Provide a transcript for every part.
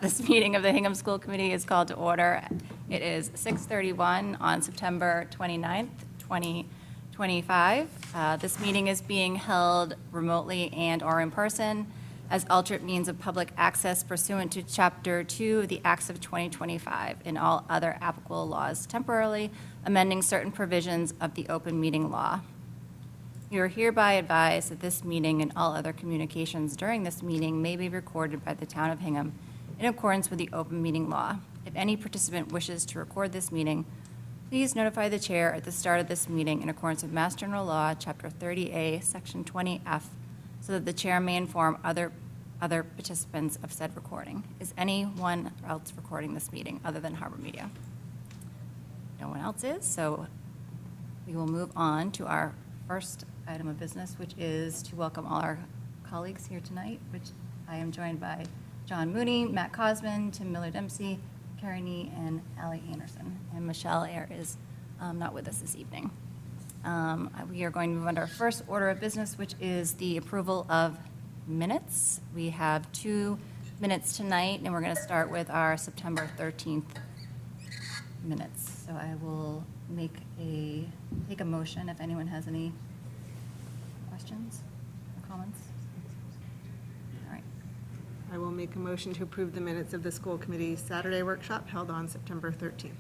This meeting of the Hingham School Committee is called to order. It is 6:31 on September 29th, 2025. This meeting is being held remotely and/or in person as alternate means of public access pursuant to Chapter 2 of the Acts of 2025 and all other applicable laws, temporarily amending certain provisions of the open meeting law. You are hereby advised that this meeting and all other communications during this meeting may be recorded by the Town of Hingham in accordance with the open meeting law. If any participant wishes to record this meeting, please notify the chair at the start of this meeting in accordance with Mass General Law, Chapter 30A, Section 20F, so that the chair may inform other participants of said recording. Is anyone else recording this meeting other than Harbor Media? No one else is, so we will move on to our first item of business, which is to welcome all our colleagues here tonight, which I am joined by John Mooney, Matt Cosman, Tim Miller-Dempsey, Carrie Nee, and Allie Anderson. And Michelle Ayer is not with us this evening. We are going to move on to our first order of business, which is the approval of minutes. We have 2 minutes tonight, and we're going to start with our September 13th minutes. So I will take a motion if anyone has any questions or comments. All right. I will make a motion to approve the minutes of the school committee Saturday workshop held on September 13th.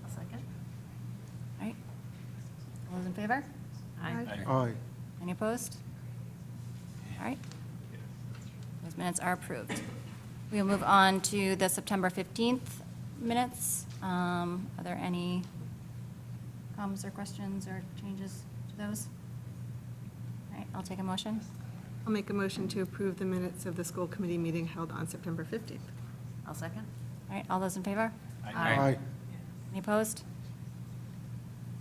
I'll second. All right. All those in favor? Aye. Any opposed? All right. Those minutes are approved. We will move on to the September 15th minutes. Are there any comments or questions or changes to those? All right, I'll take a motion. I'll make a motion to approve the minutes of the school committee meeting held on September 15th. I'll second. All right, all those in favor? Aye. Any opposed?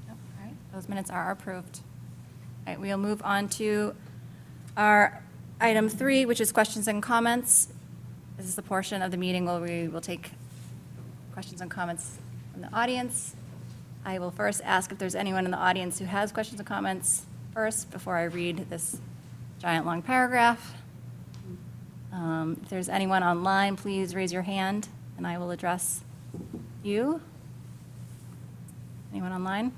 Nope. All right, those minutes are approved. All right, we'll move on to our item 3, which is questions and comments. This is the portion of the meeting where we will take questions and comments from the audience. I will first ask if there's anyone in the audience who has questions and comments first before I read this giant long paragraph. If there's anyone online, please raise your hand and I will address you. Anyone online?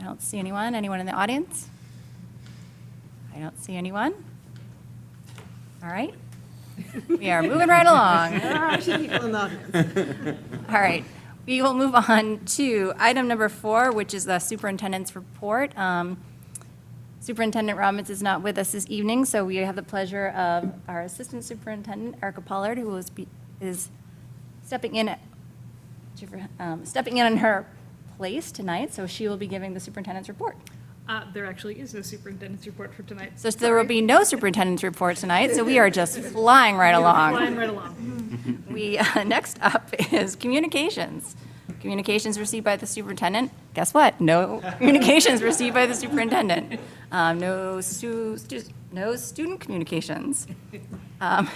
I don't see anyone. Anyone in the audience? I don't see anyone. All right. We are moving right along. There are actually people in the audience. All right. We will move on to item number 4, which is the superintendent's report. Superintendent Robbins is not with us this evening, so we have the pleasure of our assistant superintendent, Erica Pollard, who is stepping in on her place tonight, so she will be giving the superintendent's report. There actually is no superintendent's report for tonight. So there will be no superintendent's report tonight, so we are just flying right along. Flying right along. We, next up is communications. Communications received by the superintendent. Guess what? No communications received by the superintendent. No student communications.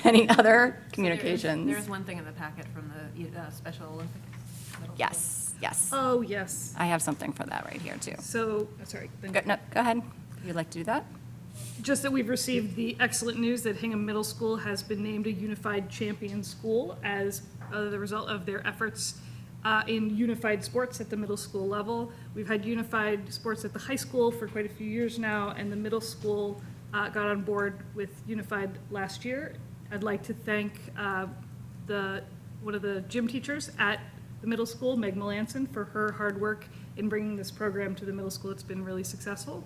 Any other communications? There's one thing in the packet from the Special Olympics. Yes, yes. Oh, yes. I have something for that right here, too. So, sorry. No, go ahead. You'd like to do that? Just that we've received the excellent news that Hingham Middle School has been named a Unified Champion School as the result of their efforts in unified sports at the middle school level. We've had unified sports at the high school for quite a few years now, and the middle school got on board with unified last year. I'd like to thank one of the gym teachers at the middle school, Meg Melanson, for her hard work in bringing this program to the middle school. It's been really successful.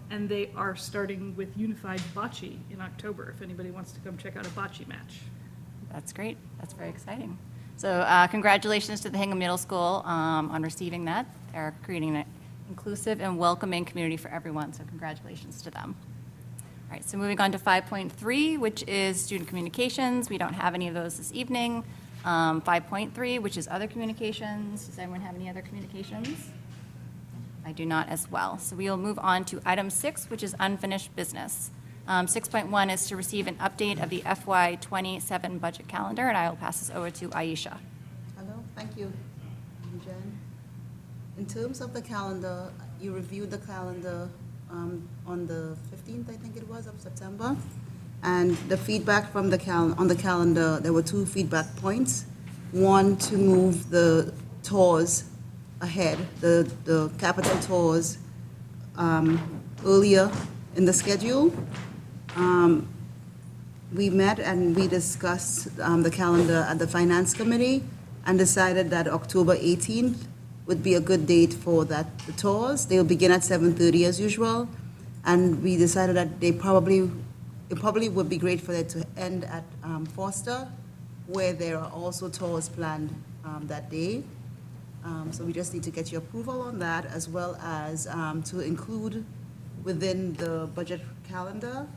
And they are starting with unified bocce in October, if anybody wants to come check out a bocce match. That's great. That's very exciting. So congratulations to the Hingham Middle School on receiving that. They're creating an inclusive and welcoming community for everyone, so congratulations to them. All right, so moving on to 5.3, which is student communications. We don't have any of those this evening. 5.3, which is other communications. Does anyone have any other communications? I do not as well. So we will move on to item 6, which is unfinished business. 6.1 is to receive an update of the FY27 budget calendar, and I will pass this over to Aisha. Hello, thank you, Jen. In terms of the calendar, you reviewed the calendar on the 15th, I think it was, of September. And the feedback from on the calendar, there were 2 feedback points. One, to move the tours ahead, the capital tours earlier in the schedule. We met and we discussed the calendar at the Finance Committee and decided that October 18th would be a good date for the tours. They'll begin at 7:30 as usual. And we decided that it probably would be great for it to end at Foster, where there are also tours planned that day. So we just need to get your approval on that, as well as to include within the budget calendar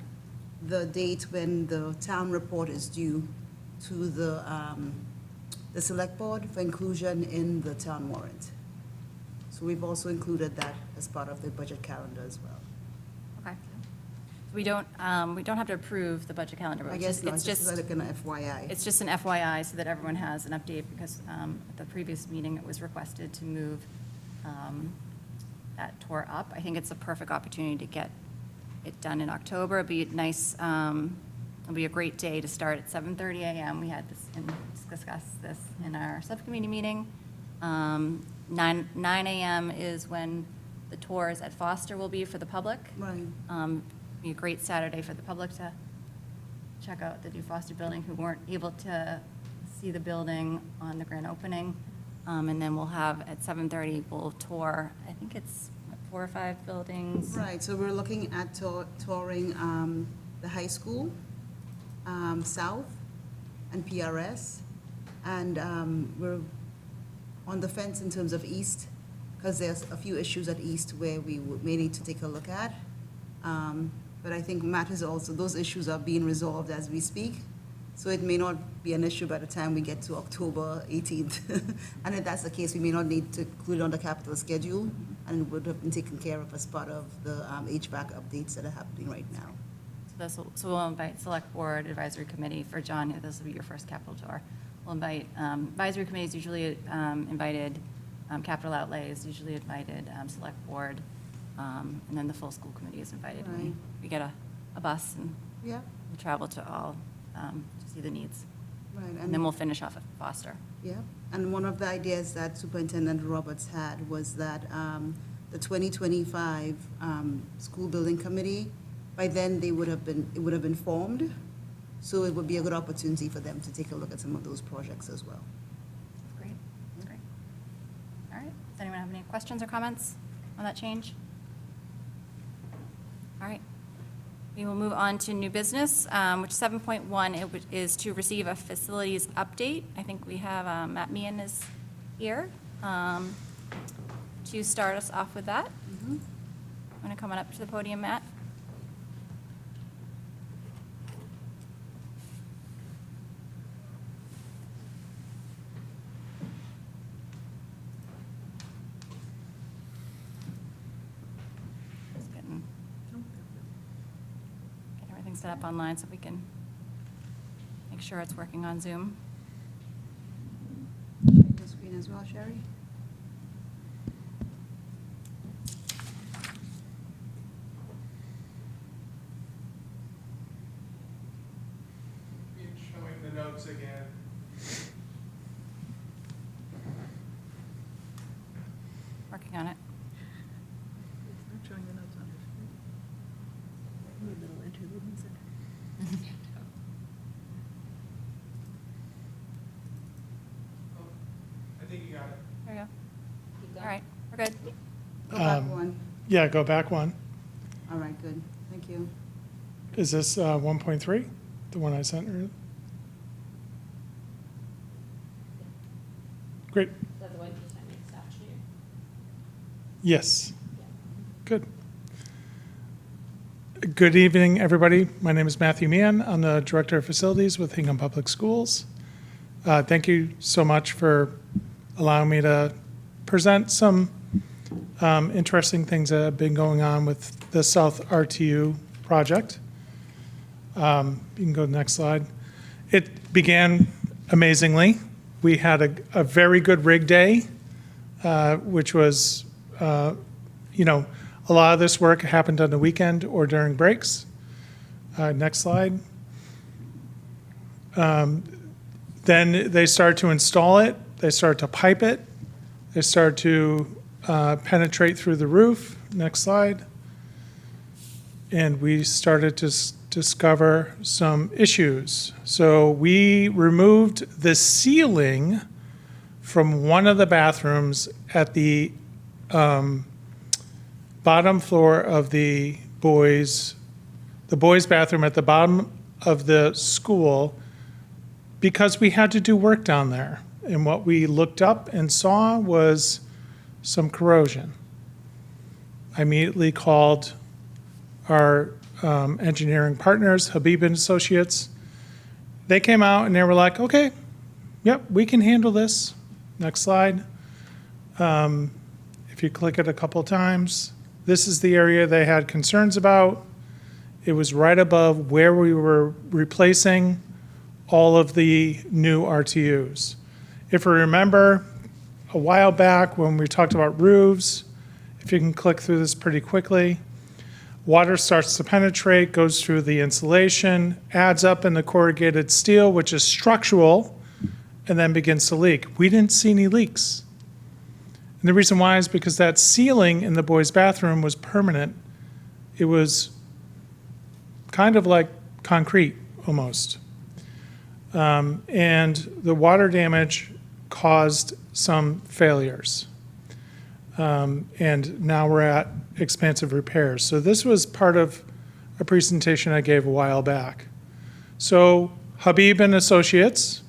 the date when the town report is due to the select board for inclusion in the town warrant. So we've also included that as part of the budget calendar as well. Okay. We don't have to approve the budget calendar, but I it's guess just, not, it's just just, like an FYI. it's just an FYI so that everyone has an update, because at the previous meeting, it was requested to move that tour up. I think it's a perfect opportunity to get it done in October. It'd be nice, it'll be a great day to start at 7:30 a.m. We had this and discussed this in our subcommittee meeting. 9 a.m. is when the tours at Foster will be for the public. Right. Be a great Saturday for the public to check out the new Foster building who weren't able to see the building on the grand opening. And then we'll have, at 7:30, we'll tour, I think it's what, 4 or 5 buildings. Right, so we're looking at touring the high school, South, and PRS. And we're on the fence in terms of East, because there's a few issues at East where we may need to take a look at. But I think matters also, those issues are being resolved as we speak. So it may not be an issue by the time we get to October 18th. And if that's the case, we may not need to include it on the capital schedule, and it would have been taken care of as part of the HVAC updates that are happening right now. So we'll invite Select Board Advisory Committee for John. This will be your first capital tour. We'll invite, advisory committees usually invited, capital outlay is usually invited, Select Board, and then the full school committee is invited. Right. We get a bus and Yeah, we'll travel to all, to see the needs. right. And then we'll finish off at Foster. Yeah, and one of the ideas that Superintendent Roberts had was that the 2025 school building committee, by then it would have been formed, so it would be a good opportunity for them to take a look at some of those projects as well. That's great. That's great. All right. Does anyone have any questions or comments on that change? All right. We will move on to new business, which 7.1 is to receive a facilities update. I think we have Matt Meehan is here to start us off with that. Want to come on up to the podium, Matt? Just getting get everything set up online so we can make sure it's working on Zoom. Share the screen as well, Sherry? Showing the notes again. Working on it. It's not showing the notes on I think you got it. There we go. All right, we're good. Go back one. Yeah, go back one. All right, good. Thank you. Is this 1.3, the one I sent her? Great. Is that the one you sent me this afternoon? Yes. Good. Good evening, everybody. My name is Matthew Meehan. I'm the Director of Facilities with Hingham Public Schools. Thank you so much for allowing me to present some interesting things that have been going on with the South RTU project. You can go to the next slide. It began amazingly. We had a very good rig day, which was, a lot of this work happened on the weekend or during breaks. Next slide. Then they started to install it, they started to pipe it, they started to penetrate through the roof. Next slide. And we started to discover some issues. So we removed the ceiling from one of the bathrooms at the bottom floor of the boys' bathroom at the bottom of the school, because we had to do work down there. And what we looked up and saw was some corrosion. I immediately called our engineering partners, Habib and Associates. They came out and they were like, okay, yep, we can handle this. Next slide. If you click it a couple times, this is the area they had concerns about. It was right above where we were replacing all of the new RTUs. If you remember a while back when we talked about roofs, if you can click through this pretty quickly, water starts to penetrate, goes through the insulation, adds up in the corrugated steel, which is structural, and then begins to leak. We didn't see any leaks. And the reason why is because that ceiling in the boys' bathroom was permanent. It was kind of like concrete almost. And the water damage caused some failures. And now we're at expansive repairs. So this was part of a presentation I gave a while back. So Habib and Associates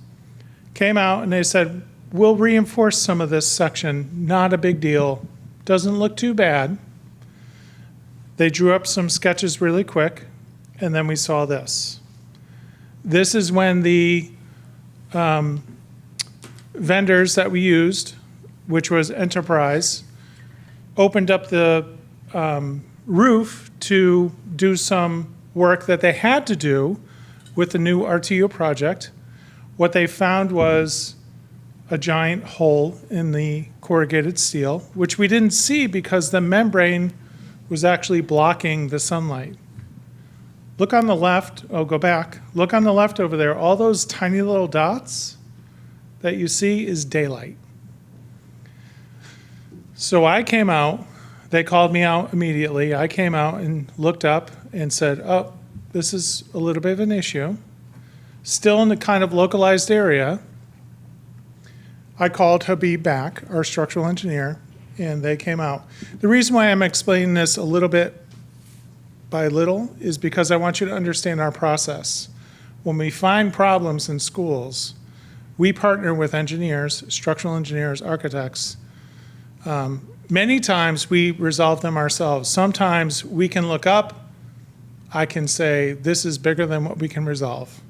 came out and they said, we'll reinforce some of this section, not a big deal, doesn't look too bad. They drew up some sketches really quick, and then we saw this. This is when the vendors that we used, which was Enterprise, opened up the roof to do some work that they had to do with the new RTU project. What they found was a giant hole in the corrugated steel, which we didn't see because the membrane was actually blocking the sunlight. Look on the left, oh, go back. Look on the left over there. All those tiny little dots that you see is daylight. So I came out, they called me out immediately. I came out and looked up and said, oh, this is a little bit of an issue. Still in the kind of localized area. I called Habib back, our structural engineer, and they came out. The reason why I'm explaining this a little bit by little is because I want you to understand our process. When we find problems in schools, we partner with engineers, structural engineers, architects. Many times we resolve them ourselves. Sometimes we can look up, I can say, this is bigger than what we can resolve.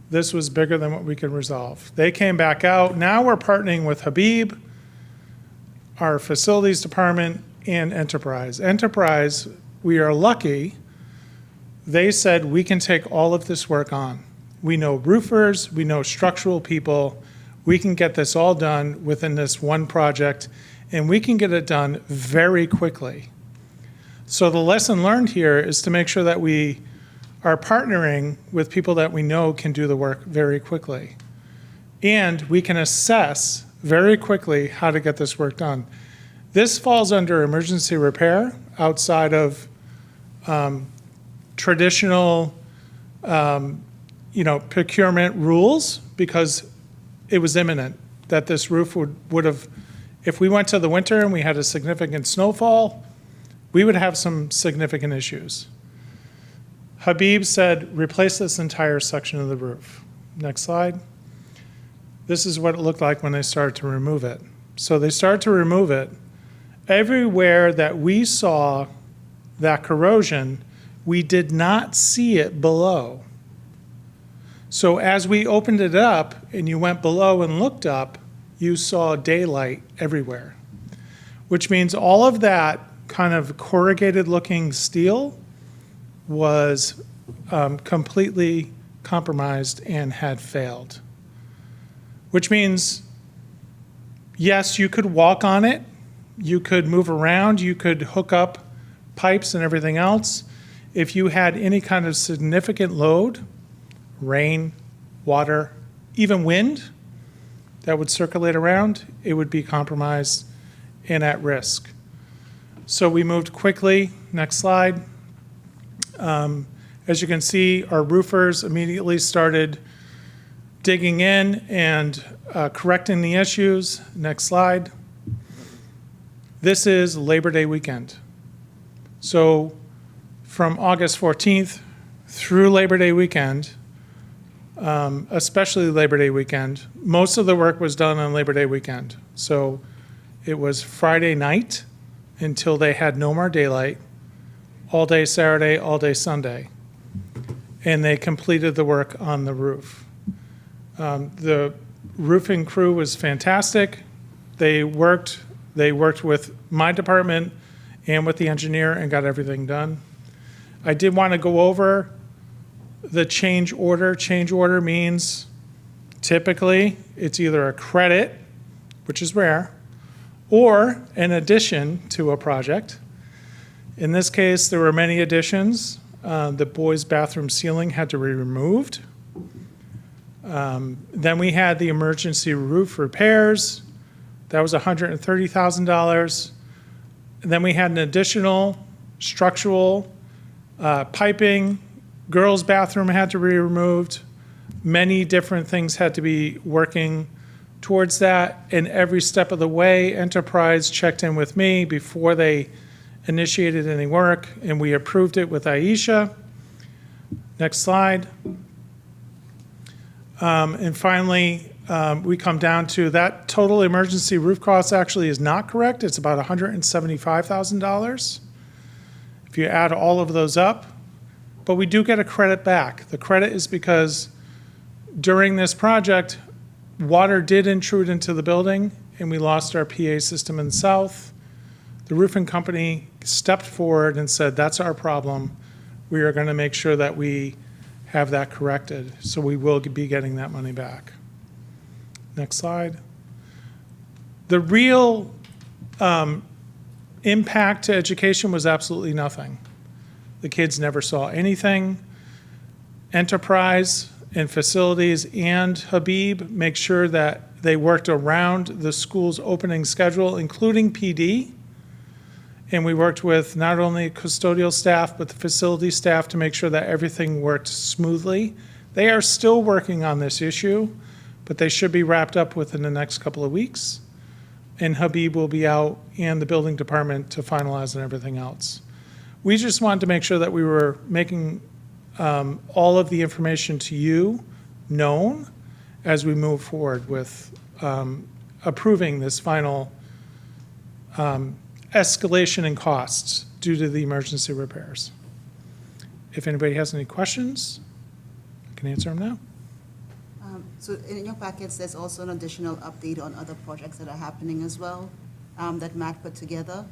This was bigger than what we could resolve. They came back out. Now we're partnering with Habib, our facilities department, and Enterprise. Enterprise, we are lucky. They said we can take all of this work on. We know roofers, we know structural people. We can get this all done within this one project, and we can get it done very quickly. So the lesson learned here is to make sure that we are partnering with people that we know can do the work very quickly. And we can assess very quickly how to get this work done. This falls under emergency repair outside of traditional procurement rules, because it was imminent that this roof would have, if we went to the winter and we had a significant snowfall, we would have some significant issues. Habib said, replace this entire section of the roof. Next slide. This is what it looked like when they started to remove it. So they started to remove it. Everywhere that we saw that corrosion, we did not see it below. So as we opened it up and you went below and looked up, you saw daylight everywhere, which means all of that kind of corrugated looking steel was completely compromised and had failed. Which means, yes, you could walk on it, you could move around, you could hook up pipes and everything else. If you had any kind of significant load, rain, water, even wind that would circulate around, it would be compromised and at risk. So we moved quickly. Next slide. As you can see, our roofers immediately started digging in and correcting the issues. Next slide. This is Labor Day weekend. So from August 14th through Labor Day weekend, especially Labor Day weekend, most of the work was done on Labor Day weekend. So it was Friday night until they had no more daylight, all day Saturday, all day Sunday. And they completed the work on the roof. The roofing crew was fantastic. They worked with my department and with the engineer and got everything done. I did want to go over the change order. Change order means typically it's either a credit, which is rare, or an addition to a project. In this case, there were many additions. The boys' bathroom ceiling had to be removed. Then we had the emergency roof repairs. That was $130,000. Then we had an additional structural piping. Girls' bathroom had to be removed. Many different things had to be working towards that. And every step of the way, Enterprise checked in with me before they initiated any work, and we approved it with Aisha. Next slide. And finally, we come down to that total emergency roof cost actually is not correct. It's about $175,000 if you add all of those up. But we do get a credit back. The credit is because during this project, water did intrude into the building, and we lost our PA system in the south. The roofing company stepped forward and said, that's our problem. We are going to make sure that we have that corrected. So we will be getting that money back. Next slide. The real impact to education was absolutely nothing. The kids never saw anything. Enterprise and facilities and Habib make sure that they worked around the school's opening schedule, including PD. And we worked with not only custodial staff, but the facility staff to make sure that everything worked smoothly. They are still working on this issue, but they should be wrapped up within the next couple of weeks. And Habib will be out and the building department to finalize and everything else. We just wanted to make sure that we were making all of the information to you known as we move forward with approving this final escalation in costs due to the emergency repairs. If anybody has any questions, I can answer them now. So in your packets, there's also an additional update on other projects that are happening as well that Matt put together,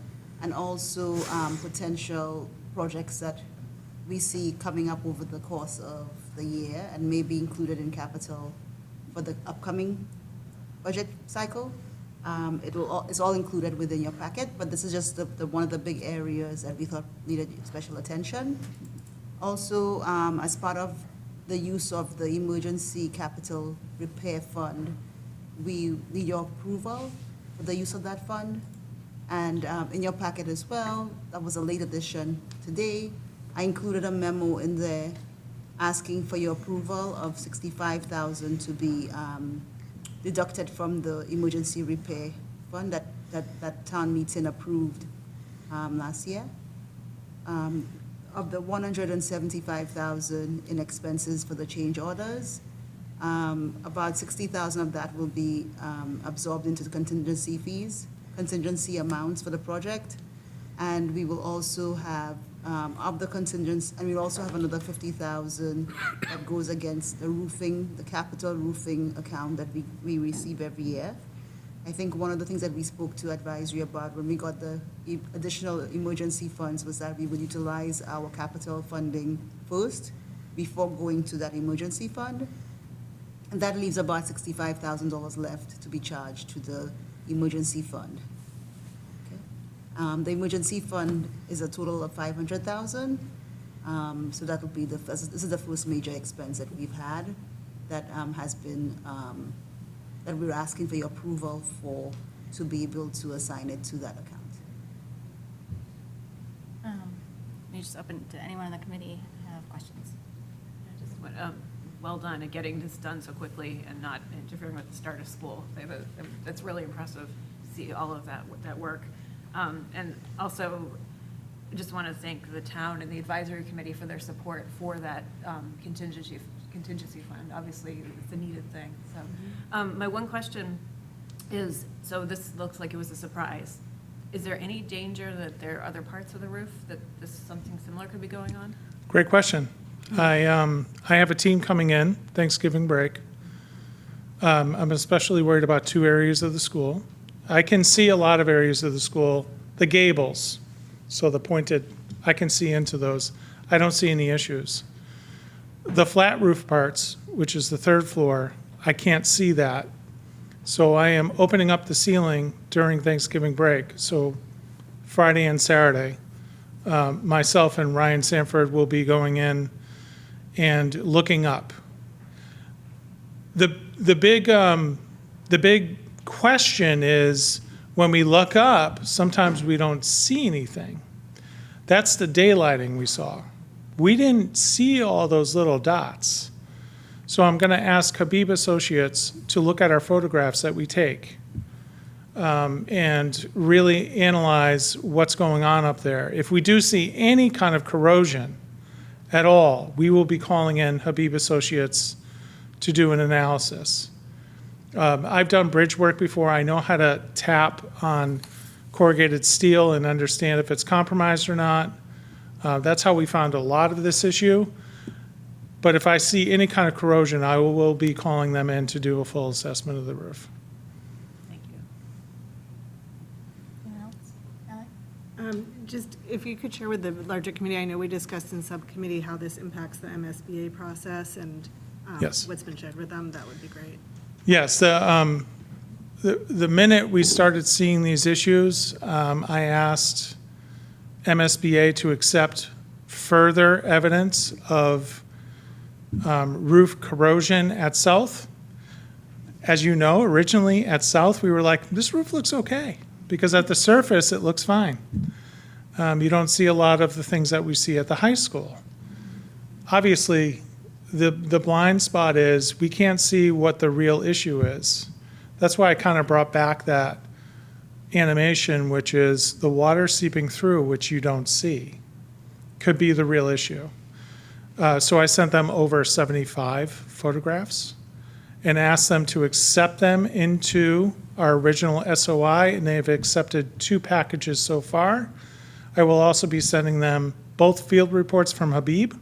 and also potential projects that we see coming up over the course of the year and may be included in capital for the upcoming budget cycle. It's all included within your packet, but this is just one of the big areas that we thought needed special attention. Also, as part of the use of the Emergency Capital Repair Fund, we need your approval for the use of that fund. And in your packet as well, that was a late addition today, I included a memo in there asking for your approval of $65,000 to be deducted from the emergency repair fund that town meeting approved last year. Of the $175,000 in expenses for the change orders, about $60,000 of that will be absorbed into the contingency fees, contingency amounts for the project. And we will also have, of the contingents, and we'll also have another $50,000 that goes against the roofing, the capital roofing account that we receive every year. I think one of the things that we spoke to advisory about when we got the additional emergency funds was that we would utilize our capital funding first before going to that emergency fund. And that leaves about $65,000 left to be charged to the emergency fund. The emergency fund is a total of $500,000. So that will be this is the first major expense that we've had. that has been, that we're asking for your approval for, to be able to assign it to that account. Let me just open to anyone on the committee have questions. Well done at getting this done so quickly and not interfering with the start of school. That's really impressive to see all of that work. And also, I just want to thank the town and the advisory committee for their support for that contingency fund. Obviously, it's a needed thing. So, my one question is, so this looks like it was a surprise. Is there any danger that there are other parts of the roof that something similar could be going on? Great question. I have a team coming in Thanksgiving break. I'm especially worried about two areas of the school. I can see a lot of areas of the school, the gables, so the pointed, I can see into those. I don't see any issues. The flat roof parts, which is the third floor, I can't see that. So I am opening up the ceiling during Thanksgiving break. So Friday and Saturday, myself and Ryan Sanford will be going in and looking up. The big question is when we look up, sometimes we don't see anything. That's the daylighting we saw. We didn't see all those little dots. So I'm going to ask Habib Associates to look at our photographs that we take and really analyze what's going on up there. If we do see any kind of corrosion at all, we will be calling in Habib Associates to do an analysis. I've done bridge work before. I know how to tap on corrugated steel and understand if it's compromised or not. That's how we found a lot of this issue. But if I see any kind of corrosion, I will be calling them in to do a full assessment of the roof. Thank you. Anyone else? Ally? Just if you could share with the larger committee, I know we discussed in subcommittee how this impacts the MSBA process and Yes. what's been shared with them, that would be great. Yes, the minute we started seeing these issues, I asked MSBA to accept further evidence of roof corrosion at South. As you know, originally at South, we were like, this roof looks okay, because at the surface, it looks fine. You don't see a lot of the things that we see at the high school. Obviously, the blind spot is we can't see what the real issue is. That's why I kind of brought back that animation, which is the water seeping through, which you don't see, could be the real issue. So I sent them over 75 photographs and asked them to accept them into our original SOI, and they've accepted 2 packages so far. I will also be sending them both field reports from Habib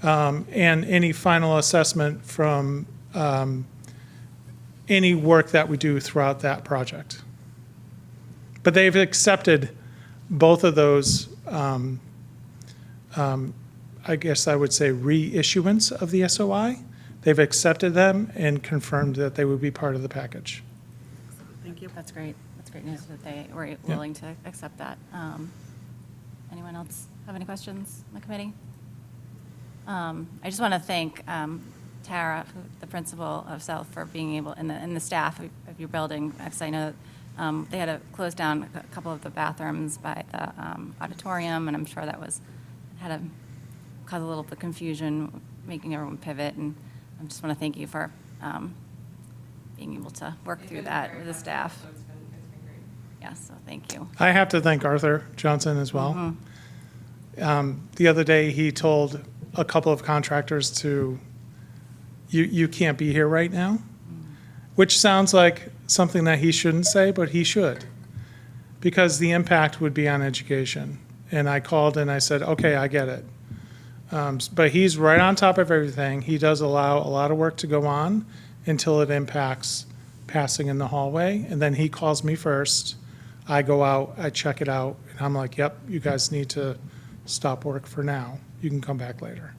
and any final assessment from any work that we do throughout that project. But they've accepted both of those, I guess I would say, reissuance of the SOI. They've accepted them and confirmed that they would be part of the package. Thank you. That's great. That's great news that they were willing to accept that. Anyone else have any questions on the committee? I just want to thank Tara, the principal of South, for being able, and the staff of your building, because I know they had to close down a couple of the bathrooms by the auditorium, and I'm sure that had to cause a little bit of confusion, making everyone pivot, and I just want to thank you for being able to work through that with the staff. It's been great. Yes, so thank you. I have to thank Arthur Johnson as well. The other day, he told a couple of contractors you can't be here right now, which sounds like something that he shouldn't say, but he should, because the impact would be on education. And I called and I said, okay, I get it. But he's right on top of everything. He does allow a lot of work to go on until it impacts passing in the hallway. And then he calls me first. I go out, I check it out, and I'm like, yep, you guys need to stop work for now. You can come back later.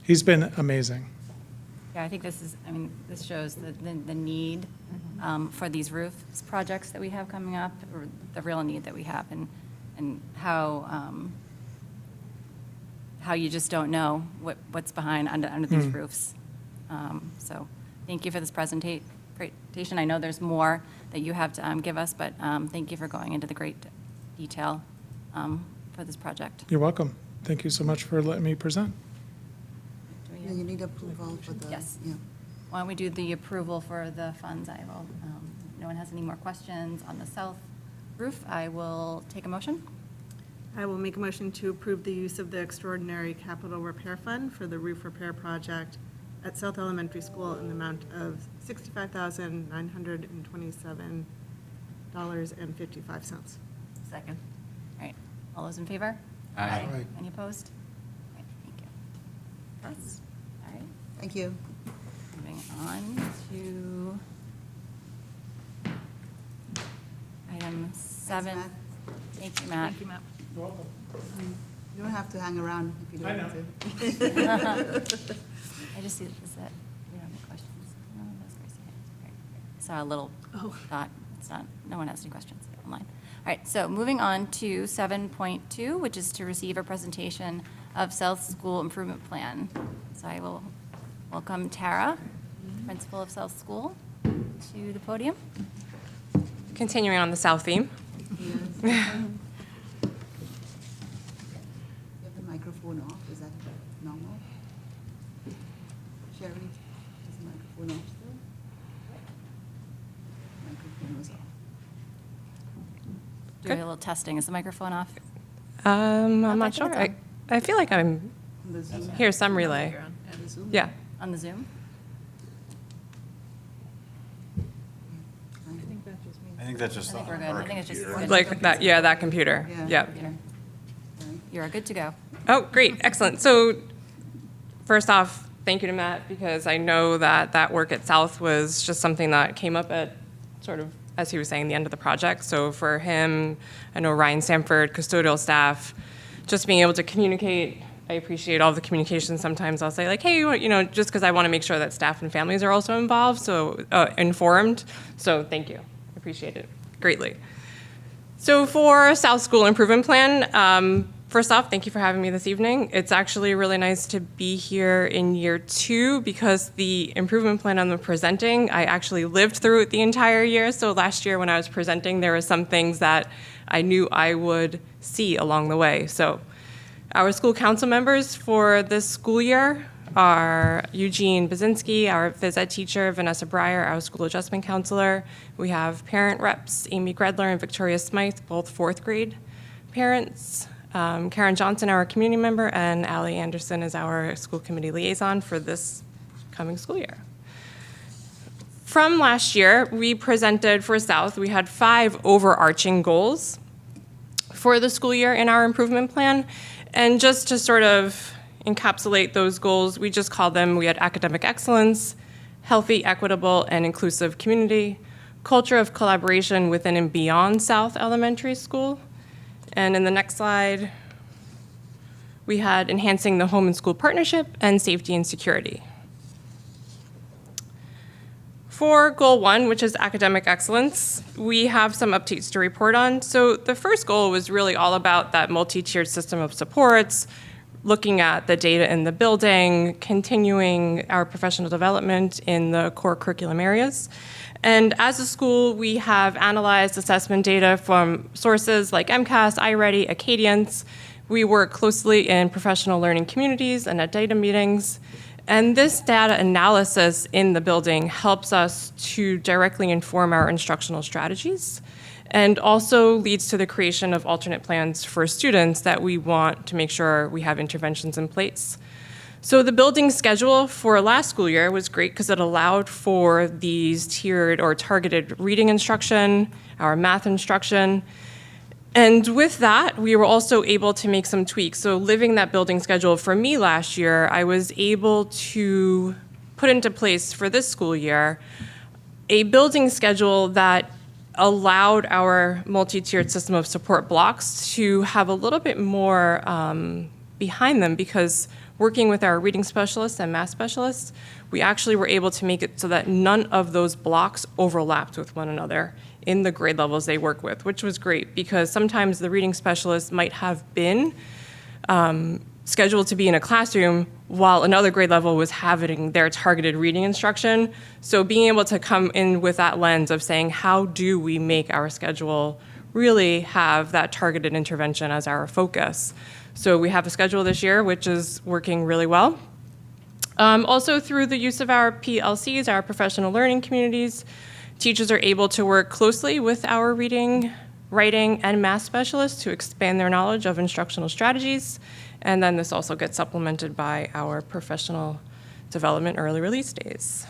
He's been amazing. Yeah, I think this shows the need for these roof projects that we have coming up, or the real need that we have, and how you just don't know what's behind under these roofs. So thank you for this presentation. I know there's more that you have to give us, but thank you for going into the great detail for this project. You're welcome. Thank you so much for letting me present. Do we Yeah, have- you need approval for the. Yes. Yeah. Why don't we do the approval for the funds? I will, no one has any more questions on the south roof. I will take a motion. I will make a motion to approve the use of the extraordinary capital repair fund for the roof repair project at South Elementary School in the amount of $65,927.55. Second. All right, all those in favor? Aye. Any opposed? All right, thank you. That's, all right, Thank you. moving on to item 7. Matt. Thank you, Matt. Thank you, Matt. You're welcome. You don't have to hang around if you I don't know. want to. I just see, is that, we don't have any questions? No, that's Gracie. Right, right. I saw a little dot. It's not, no one has any questions online. All right, so moving on to 7.2, which is to receive a presentation of South School Improvement Plan. So I will welcome Tara, Principal of South School, to the podium. Continuing on the South theme. Yes. You have the microphone off, is that normal? Sherry, is the microphone off still? Microphone was off. Doing a little testing. Is the microphone off? I'm I not think sure. it's I feel like I'm On the Zoom. hear some relay. You're on. On the Zoom? Yeah. On the Zoom? I think that's just I think the we're good. I think it's just- computer. Like that, yeah, that computer. Yeah. Yeah. Computer. You are good to go. Oh, great, excellent. So first off, thank you to Matt, because I know that that work at South was just something that came up at sort of, as he was saying, the end of the project. So for him, I know Ryan Sanford, custodial staff, just being able to communicate. I appreciate all the communication. Sometimes I'll say like, hey, you know, just because I want to make sure that staff and families are also involved, so informed. So thank you, appreciate it greatly. So for South School Improvement Plan, first off, thank you for having me this evening. It's actually really nice to be here in year 2 because the improvement plan I'm presenting, I actually lived through it the entire year. So last year when I was presenting, there were some things that I knew I would see along the way. So our school council members for this school year are Eugene Bazinski, our phys ed teacher, Vanessa Breyer, our school adjustment counselor. We have parent reps, Amy Gredler and Victoria Smythe, both 4th grade parents. Karen Johnson, our community member, and Allie Anderson is our school committee liaison for this coming school year. From last year, we presented for South, we had 5 overarching goals for the school year in our improvement plan. And just to sort of encapsulate those goals, we just called them, we had academic excellence, healthy, equitable, and inclusive community, culture of collaboration within and beyond South Elementary School. And in the next slide, we had enhancing the home and school partnership and safety and security. For goal 1, which is academic excellence, we have some updates to report on. So the first goal was really all about that multi-tiered system of supports, looking at the data in the building, continuing our professional development in the core curriculum areas. And as a school, we have analyzed assessment data from sources like MCAS, iReady, Acadience. We work closely in professional learning communities and at data meetings. And this data analysis in the building helps us to directly inform our instructional strategies and also leads to the creation of alternate plans for students that we want to make sure we have interventions in place. So the building schedule for last school year was great because it allowed for these tiered or targeted reading instruction, our math instruction. And with that, we were also able to make some tweaks. So living that building schedule for me last year, I was able to put into place for this school year a building schedule that allowed our multi-tiered system of support blocks to have a little bit more behind them, because working with our reading specialists and math specialists, we actually were able to make it so that none of those blocks overlapped with one another in the grade levels they work with, which was great because sometimes the reading specialists might have been scheduled to be in a classroom while another grade level was having their targeted reading instruction. So being able to come in with that lens of saying, how do we make our schedule really have that targeted intervention as our focus? So we have a schedule this year, which is working really well. Also through the use of our PLCs, our professional learning communities, teachers are able to work closely with our reading, writing, and math specialists to expand their knowledge of instructional strategies. And then this also gets supplemented by our professional development early release days.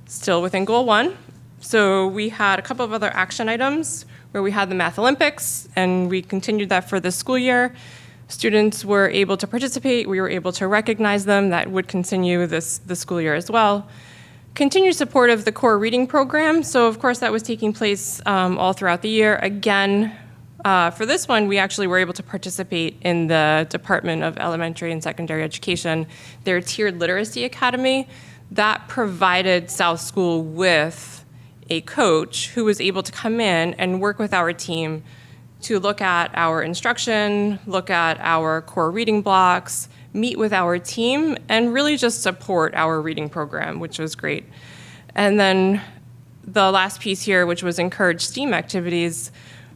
Still within Goal 1, so we had a couple of other action items where we had the Math Olympics, and we continued that for this school year. Students were able to participate. We were able to recognize them. That would continue this school year as well. Continued support of the core reading program. So of course that was taking place all throughout the year. Again, for this one, we actually were able to participate in the Department of Elementary and Secondary Education, their Tiered Literacy Academy. That provided South School with a coach who was able to come in and work with our team to look at our instruction, look at our core reading blocks, meet with our team, and really just support our reading program, which was great. And then the last piece here, which was encourage STEAM activities.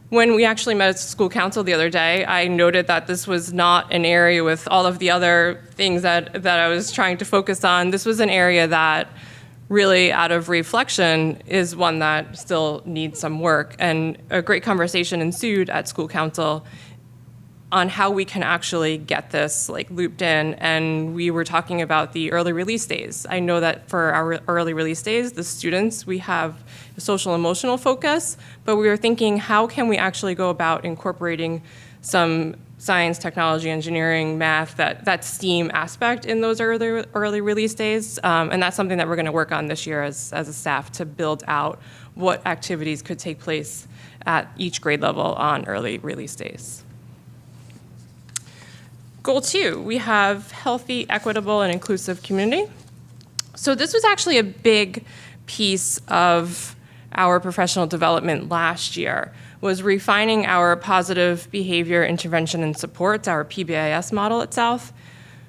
When we actually met as school council the other day, I noted that this was not an area with all of the other things that I was trying to focus on. This was an area that really, out of reflection, is one that still needs some work. And a great conversation ensued at school council on how we can actually get this looped in. And we were talking about the early release days. I know that for our early release days, the students, we have a social emotional focus, but we were thinking, how can we actually go about incorporating some science, technology, engineering, math, that STEAM aspect in those early release days. And that's something that we're gonna work on this year as a staff to build out what activities could take place at each grade level on early release days. Goal 2, we have healthy, equitable, and inclusive community. So this was actually a big piece of our professional development last year, was refining our positive behavior intervention and supports, our PBIS model at South.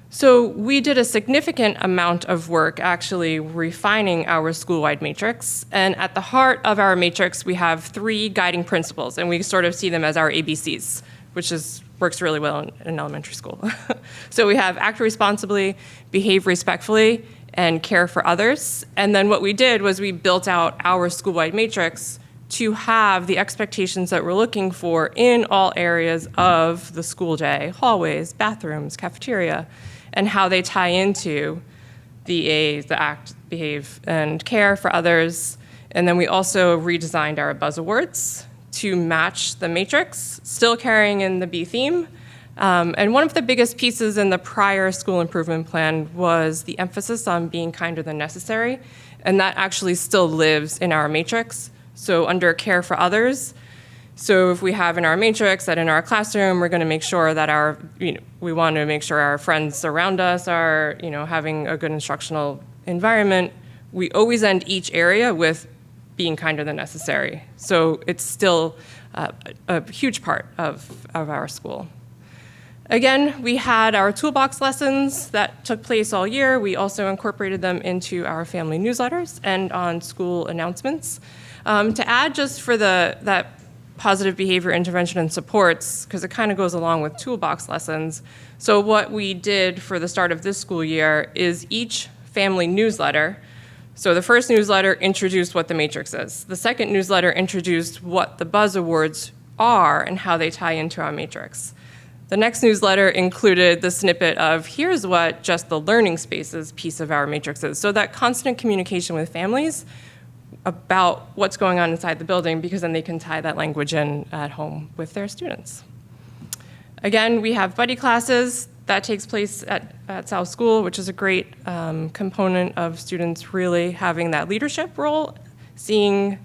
So we did a significant amount of work actually refining our school-wide matrix. And at the heart of our matrix, we have 3 guiding principles, and we sort of see them as our ABCs, which works really well in elementary school. So we have act responsibly, behave respectfully, and care for others. And then what we did was we built out our school-wide matrix to have the expectations that we're looking for in all areas of the school day, hallways, bathrooms, cafeteria, and how they tie into the A's, the act, behave, and care for others. And then we also redesigned our buzz awards to match the matrix, still carrying in the B theme. And one of the biggest pieces in the prior school improvement plan was the emphasis on being kinder than necessary, and that actually still lives in our matrix. So under care for others, so if we have in our matrix that in our classroom, we're gonna make sure that we want to make sure our friends around us are, having a good instructional environment, we always end each area with being kinder than necessary. So it's still a huge part of our school. Again, we had our toolbox lessons that took place all year. We also incorporated them into our family newsletters and on school announcements. To add just for that positive behavior intervention and supports, because it kind of goes along with toolbox lessons. So what we did for the start of this school year is each family newsletter. So the first newsletter introduced what the matrix is. The second newsletter introduced what the buzz awards are and how they tie into our matrix. The next newsletter included the snippet of here's what just the learning spaces piece of our matrix is. So that constant communication with families about what's going on inside the building, because then they can tie that language in at home with their students. Again, we have buddy classes. That takes place at South School, which is a great component of students really having that leadership role, seeing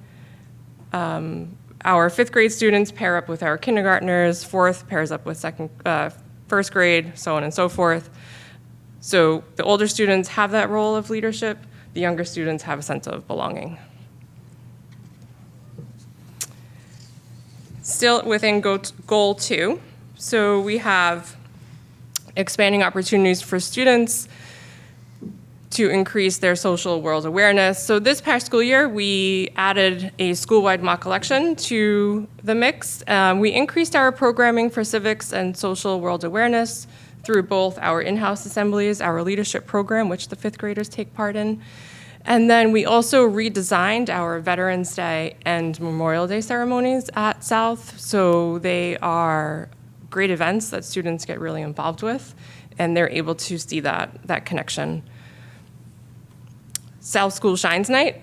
our 5th grade students pair up with our kindergartners, 4th pairs up with 1st grade, so on and so forth. So the older students have that role of leadership, the younger students have a sense of belonging. Still within goal 2, so we have expanding opportunities for students to increase their social world awareness. So this past school year, we added a school-wide mock collection to the mix. We increased our programming for civics and social world awareness through both our in-house assemblies, our leadership program, which the fifth graders take part in. And then we also redesigned our Veterans Day and Memorial Day ceremonies at South. So they are great events that students get really involved with, and they're able to see that connection. South School Shines Night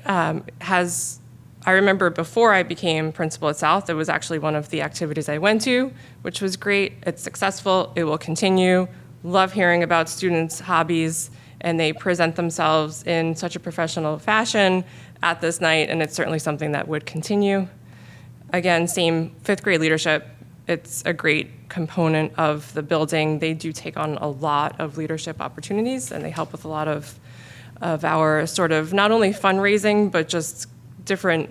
I remember before I became principal at South, it was actually one of the activities I went to, which was great. It's successful, it will continue. Love hearing about students' hobbies, and they present themselves in such a professional fashion at this night, and it's certainly something that would continue. Again, same fifth grade leadership. It's a great component of the building. They do take on a lot of leadership opportunities, and they help with a lot of our sort of not only fundraising, but just different,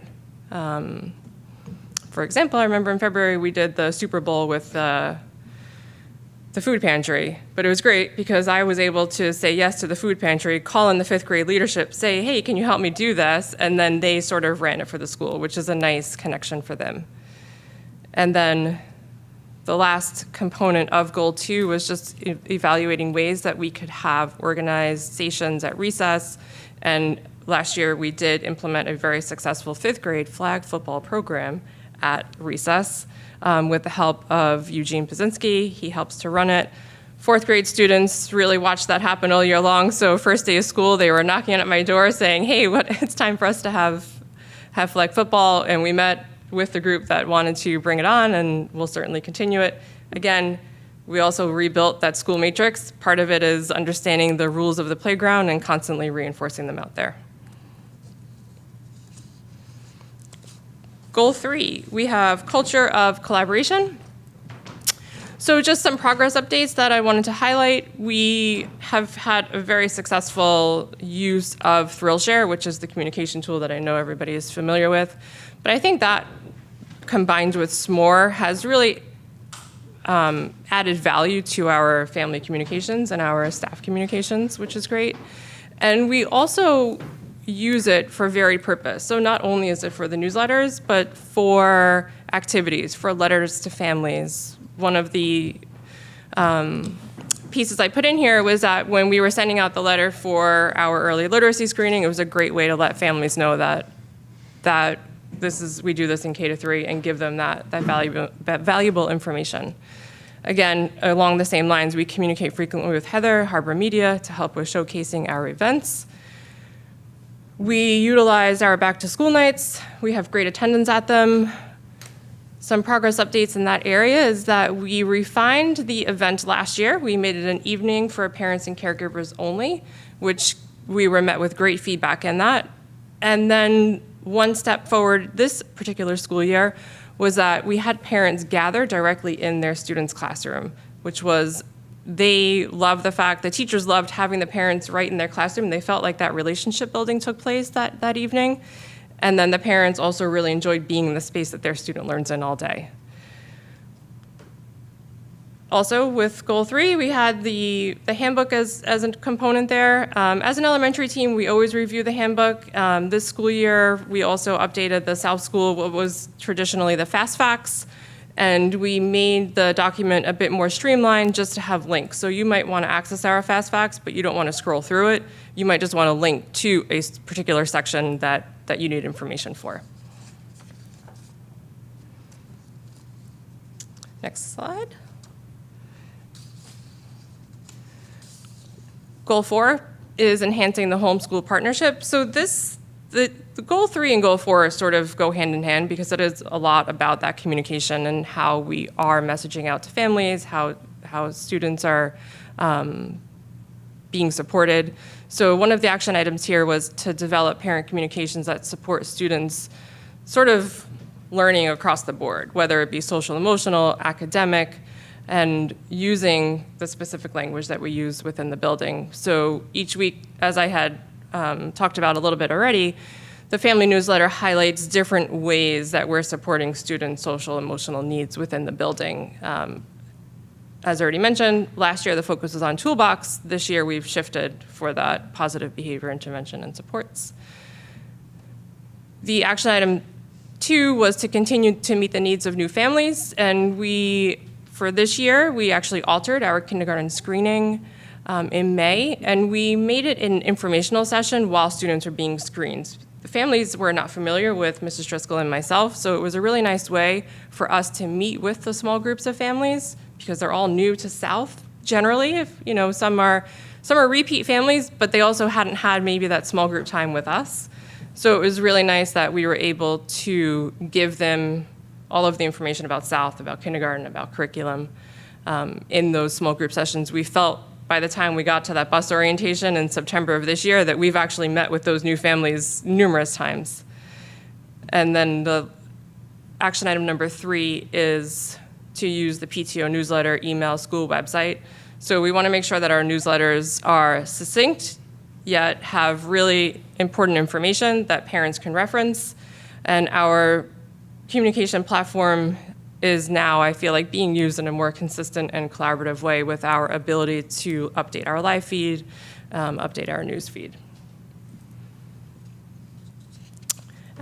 for example, I remember in February we did the Super Bowl with the food pantry, but it was great because I was able to say yes to the food pantry, call in the fifth grade leadership, say, hey, can you help me do this? And then they sort of ran it for the school, which is a nice connection for them. And then the last component of Goal 2 was just evaluating ways that we could have organized stations at recess. And last year, we did implement a very successful fifth grade flag football program at recess with the help of Eugene Pazinski. He helps to run it. Fourth grade students really watched that happen all year long. So first day of school, they were knocking at my door saying, hey, it's time for us to have flag football. And we met with the group that wanted to bring it on, and we'll certainly continue it. Again, we also rebuilt that school matrix. Part of it is understanding the rules of the playground and constantly reinforcing them out there. Goal 3, we have culture of collaboration. So just some progress updates that I wanted to highlight. We have had a very successful use of ThrillShare, which is the communication tool that I know everybody is familiar with. But I think that combined with SMORE has really added value to our family communications and our staff communications, which is great. And we also use it for varied purpose. So not only is it for the newsletters, but for activities, for letters to families. One of the pieces I put in here was that when we were sending out the letter for our early literacy screening, it was a great way to let families know that we do this in K-3 and give them that valuable information. Again, along the same lines, we communicate frequently with Heather, Harbor Media, to help with showcasing our events. We utilize our back to school nights. We have great attendance at them. Some progress updates in that area is that we refined the event last year. We made it an evening for parents and caregivers only, which we were met with great feedback in that. And then one step forward this particular school year was that we had parents gather directly in their students' classroom, which was, they loved the fact, the teachers loved having the parents right in their classroom. They felt like that relationship building took place that evening. And then the parents also really enjoyed being in the space that their student learns in all day. Also, with Goal 3, we had the handbook as a component there. As an elementary team, we always review the handbook. This school year, we also updated the South School, what was traditionally the Fast Facts, and we made the document a bit more streamlined just to have links. So you might want to access our Fast Facts, but you don't want to scroll through it. You might just want to link to a particular section that you need information for. Next slide. Goal 4 is enhancing the homeschool partnership. So the Goal 3 and Goal 4 sort of go hand in hand because it is a lot about that communication and how we are messaging out to families, how students are being supported. So one of the action items here was to develop parent communications that support students sort of learning across the board, whether it be social, emotional, academic, and using the specific language that we use within the building. So each week, as I had talked about a little bit already, the family newsletter highlights different ways that we're supporting students' social, emotional needs within the building. as already mentioned, last year the focus was on toolbox. This year we've shifted for that positive behavior intervention and supports. The action item 2 was to continue to meet the needs of new families, and for this year, we actually altered our kindergarten screening in May, and we made it an informational session while students were being screened. The families were not familiar with Mrs. Driscoll and myself, so it was a really nice way for us to meet with the small groups of families, because they're all new to South generally. If some are repeat families, but they also hadn't had maybe that small group time with us. So it was really nice that we were able to give them all of the information about South, about kindergarten, about curriculum in those small group sessions. We felt by the time we got to that bus orientation in September of this year that we've actually met with those new families numerous times. And then the action item number 3 is to use the PTO newsletter, email, school website. So we want to make sure that our newsletters are succinct, yet have really important information that parents can reference. And our communication platform is now, I feel like, being used in a more consistent and collaborative way with our ability to update our live feed, update our news feed.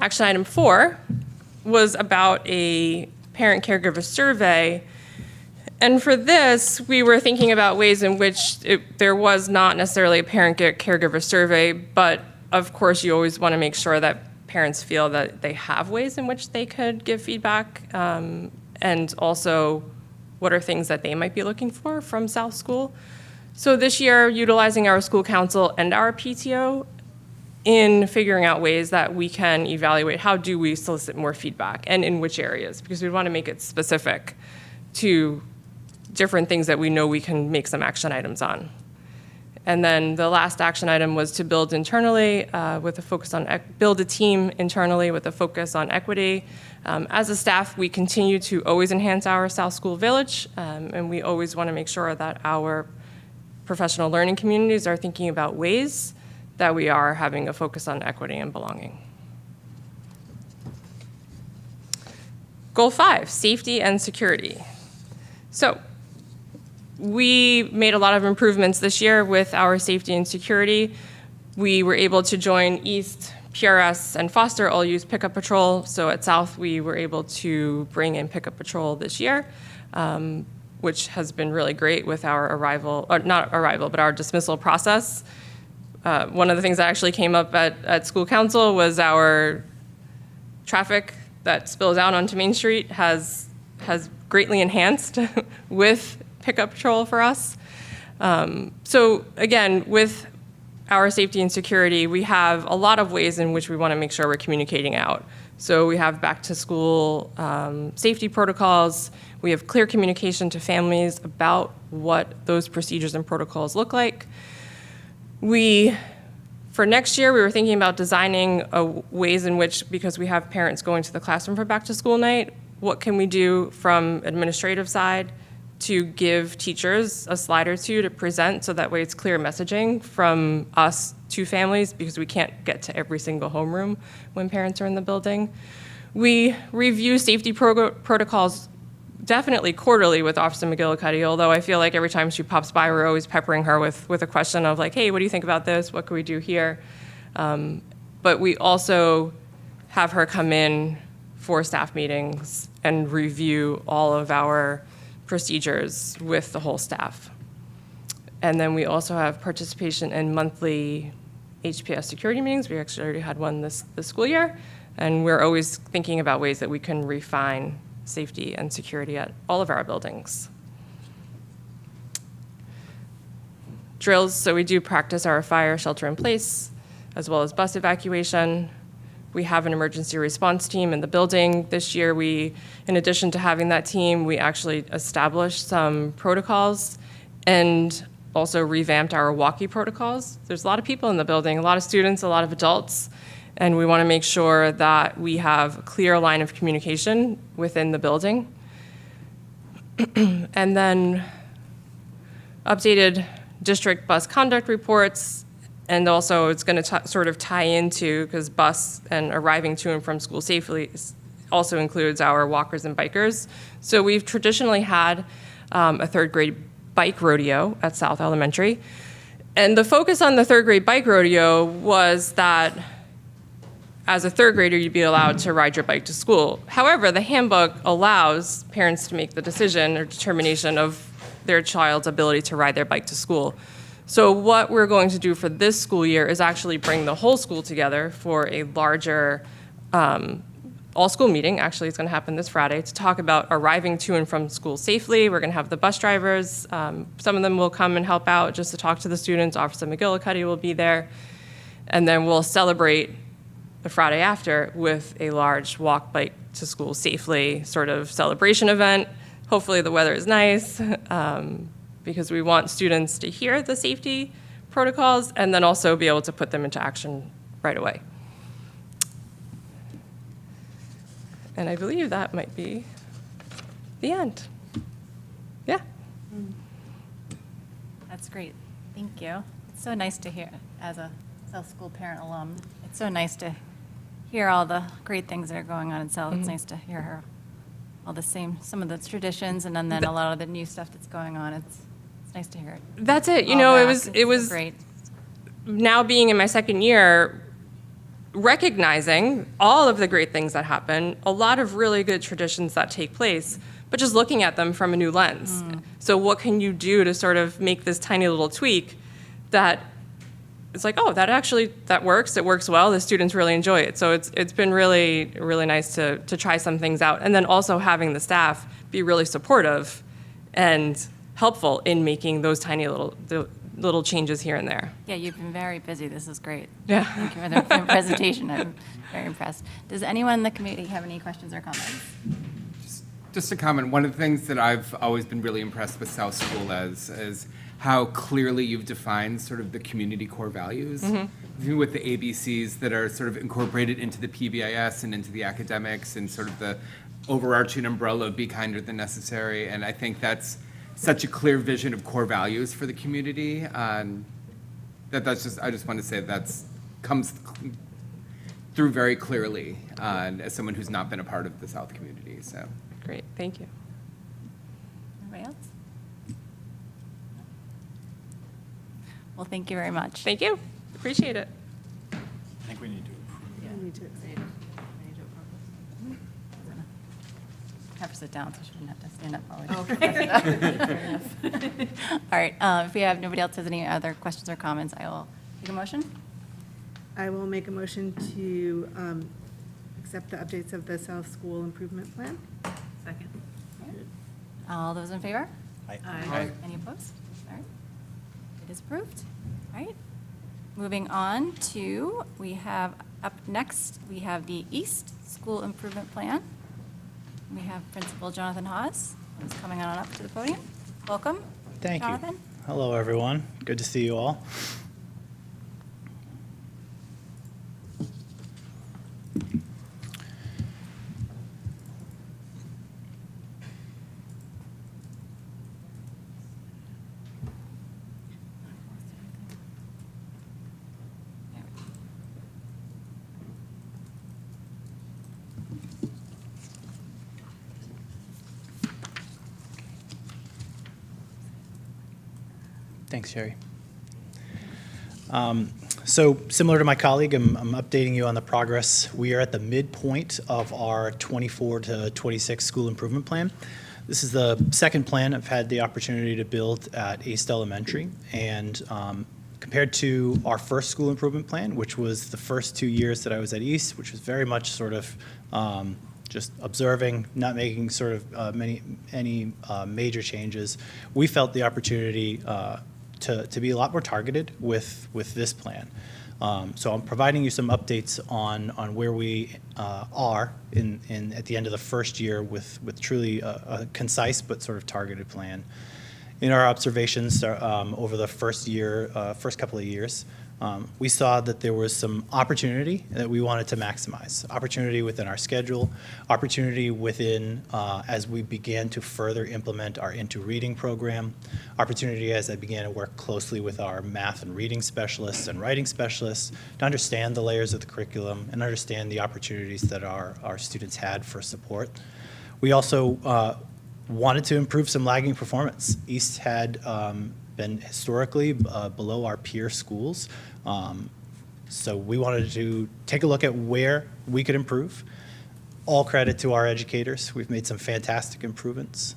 Action item 4 was about a parent caregiver survey. And for this, we were thinking about ways in which there was not necessarily a parent caregiver survey, but of course you always want to make sure that parents feel that they have ways in which they could give feedback, and also what are things that they might be looking for from South School. So this year, utilizing our school council and our PTO in figuring out ways that we can evaluate how do we solicit more feedback and in which areas, because we want to make it specific to different things that we know we can make some action items on. And then the last action item was to build internally with a focus on, build a team internally with a focus on equity. As a staff, we continue to always enhance our South School Village, and we always want to make sure that our professional learning communities are thinking about ways that we are having a focus on equity and belonging. Goal 5, safety and security. So we made a lot of improvements this year with our safety and security. We were able to join East, PRS, and Foster all use pickup patrol. So at South, we were able to bring in pickup patrol this year, which has been really great with our arrival, or not arrival, but our dismissal process. One of the things that actually came up at school council was our traffic that spills out onto Main Street has greatly enhanced with pickup patrol for us. So again, with our safety and security, we have a lot of ways in which we want to make sure we're communicating out. So we have back to school safety protocols. We have clear communication to families about what those procedures and protocols look like. For next year, we were thinking about designing ways in which, because we have parents going to the classroom for back to school night, what can we do from administrative side to give teachers a slide or two to present, so that way it's clear messaging from us to families, because we can't get to every single homeroom when parents are in the building. We review safety protocols definitely quarterly with Officer McGillicuddy, although I feel like every time she pops by, we're always peppering her with a question of like, hey, what do you think about this? What can we do here? But we also have her come in for staff meetings and review all of our procedures with the whole staff. And then we also have participation in monthly HPS security meetings. We actually already had one this school year, and we're always thinking about ways that we can refine safety and security at all of our buildings. Drills, so we do practice our fire shelter in place, as well as bus evacuation. We have an emergency response team in the building. This year, in addition to having that team, we actually established some protocols and also revamped our walkie protocols. There's a lot of people in the building, a lot of students, a lot of adults, and we want to make sure that we have a clear line of communication within the building. And then updated district bus conduct reports. And also it's going to sort of tie into, because bus and arriving to and from school safely also includes our walkers and bikers. So we've traditionally had a third grade bike rodeo at South Elementary. And the focus on the third grade bike rodeo was that as a third grader, you'd be allowed to ride your bike to school. However, the handbook allows parents to make the decision or determination of their child's ability to ride their bike to school. So what we're going to do for this school year is actually bring the whole school together for a larger all-school meeting. Actually, it's going to happen this Friday to talk about arriving to and from school safely. We're going to have the bus drivers. Some of them will come and help out just to talk to the students. Officer McGillicuddy will be there. And then we'll celebrate the Friday after with a large walk bike to school safely sort of celebration event. Hopefully the weather is nice because we want students to hear the safety protocols and then also be able to put them into action right away. And I believe that might be the end. Yeah. That's great. Thank you. It's so nice to hear, as a South School parent alum, it's so nice to hear all the great things that are going on in South. It's nice to hear her, all the same, some of the traditions, and then a lot of the new stuff that's going on. It's nice to hear it. That's it. You all know, back. it was great. now being in my second year, recognizing all of the great things that happen, a lot of really good traditions that take place, but just looking at them from a new lens. So what can you do to sort of make this tiny little tweak that it's like, oh, that works. It works well. The students really enjoy it. So it's been really, really nice to try some things out. And then also having the staff be really supportive and helpful in making those tiny little changes here and there. Yeah, you've been very busy. This is great. Yeah. Thank you for the presentation. I'm very impressed. Does anyone in the committee have any questions or comments? Just a comment. One of the things that I've always been really impressed with South School is how clearly you've defined sort of the community core values with the ABCs that are sort of incorporated into the PBIS and into the academics and sort of the overarching umbrella of be kinder than necessary. And I think that's such a clear vision of core values for the community. I just want to say comes through very clearly as someone who's not been a part of the South community. So Great. Thank you. Anybody else? Well, thank you very much. Thank you. Appreciate it. I think we need to approve. We need to abstain. Have to sit down, so she didn't have to stand up while we do. All right, if we have, nobody else has any other questions or comments, I will take a motion. I will make a motion to accept the updates of the South School Improvement Plan. Second. All those in favor? Aye. Any opposed? All right. It is approved. All right. Moving on to, we have, up next, we have the East School Improvement Plan. We have Principal Jonathan Hawes, who's coming on up to the podium. Welcome. Thank you. Jonathan. Hello, everyone. Good to see you all. Thanks, Sherry. So similar to my colleague, I'm updating you on the progress. We are at the midpoint of our 24 to 26 school improvement plan. This is the second plan I've had the opportunity to build at East Elementary. And compared to our first school improvement plan, which was the first 2 years that I was at East, which was very much sort of just observing, not making sort of any major changes, we felt the opportunity to be a lot more targeted with this plan. So I'm providing you some updates on where we are at the end of the first year with truly a concise but sort of targeted plan. In our observations over the first couple of years, we saw that there was some opportunity that we wanted to maximize. Opportunity within our schedule, opportunity within, as we began to further implement our Into Reading program, opportunity as I began to work closely with our math and reading specialists and writing specialists to understand the layers of the curriculum and understand the opportunities that our students had for support. We also wanted to improve some lagging performance. East had been historically below our peer schools. So we wanted to take a look at where we could improve. All credit to our educators. We've made some fantastic improvements.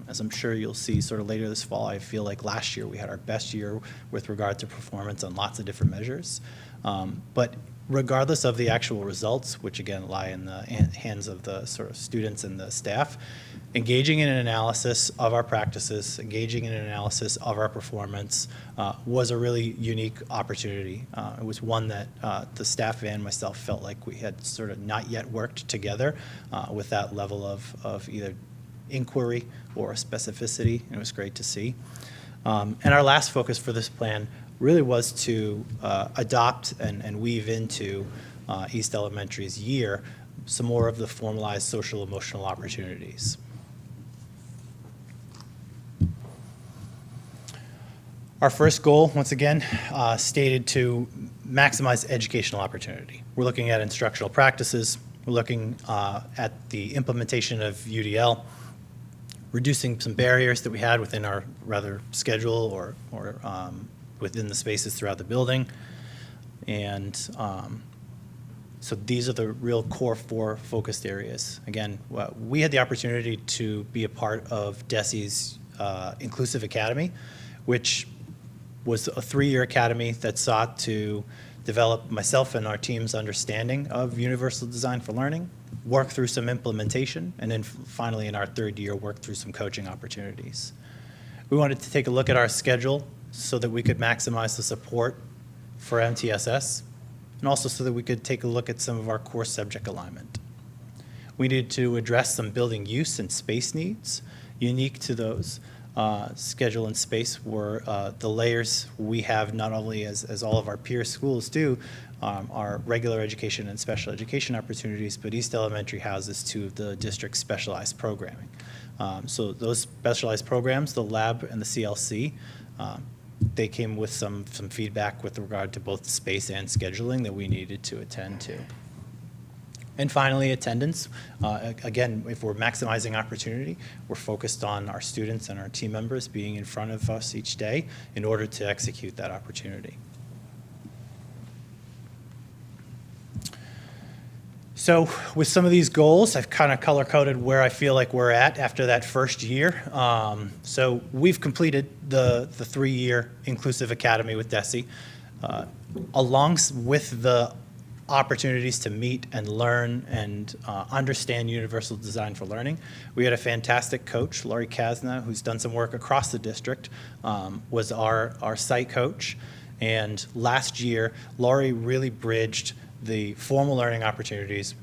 As I'm sure you'll see sort of later this fall, I feel like last year we had our best year with regard to performance on lots of different measures. But regardless of the actual results, which again lie in the hands of the sort of students and the staff, engaging in an analysis of our practices, engaging in an analysis of our performance was a really unique opportunity. It was one that the staff and myself felt like we had sort of not yet worked together with that level of either inquiry or specificity. It was great to see. And our last focus for this plan really was to adopt and weave into East Elementary's year some more of the formalized social emotional opportunities. Our first goal, once again, stated to maximize educational opportunity. We're looking at instructional practices. We're looking at the implementation of UDL, reducing some barriers that we had within our rather schedule or within the spaces throughout the building. And so these are the real core 4 focused areas. Again, we had the opportunity to be a part of DESE's Inclusive Academy, which was a 3-year academy that sought to develop myself and our team's understanding of universal design for learning, work through some implementation, and then finally in our 3rd year, work through some coaching opportunities. We wanted to take a look at our schedule so that we could maximize the support for MTSS, and also so that we could take a look at some of our core subject alignment. We needed to address some building use and space needs unique to those. Schedule and space were the layers we have not only as all of our peer schools do, our regular education and special education opportunities, but East Elementary houses 2 of the district's specialized programming. So those specialized programs, the lab and the CLC, they came with some feedback with regard to both space and scheduling that we needed to attend to. And finally, attendance. Again, if we're maximizing opportunity, we're focused on our students and our team members being in front of us each day in order to execute that opportunity. So with some of these goals, I've kind of color-coded where I feel like we're at after that first year. So we've completed the 3-year Inclusive Academy with DESE, along with the opportunities to meet and learn and understand universal design for learning. We had a fantastic coach, Laurie Kasna, who's done some work across the district, was our site coach. And last year, Laurie really bridged the formal learning opportunities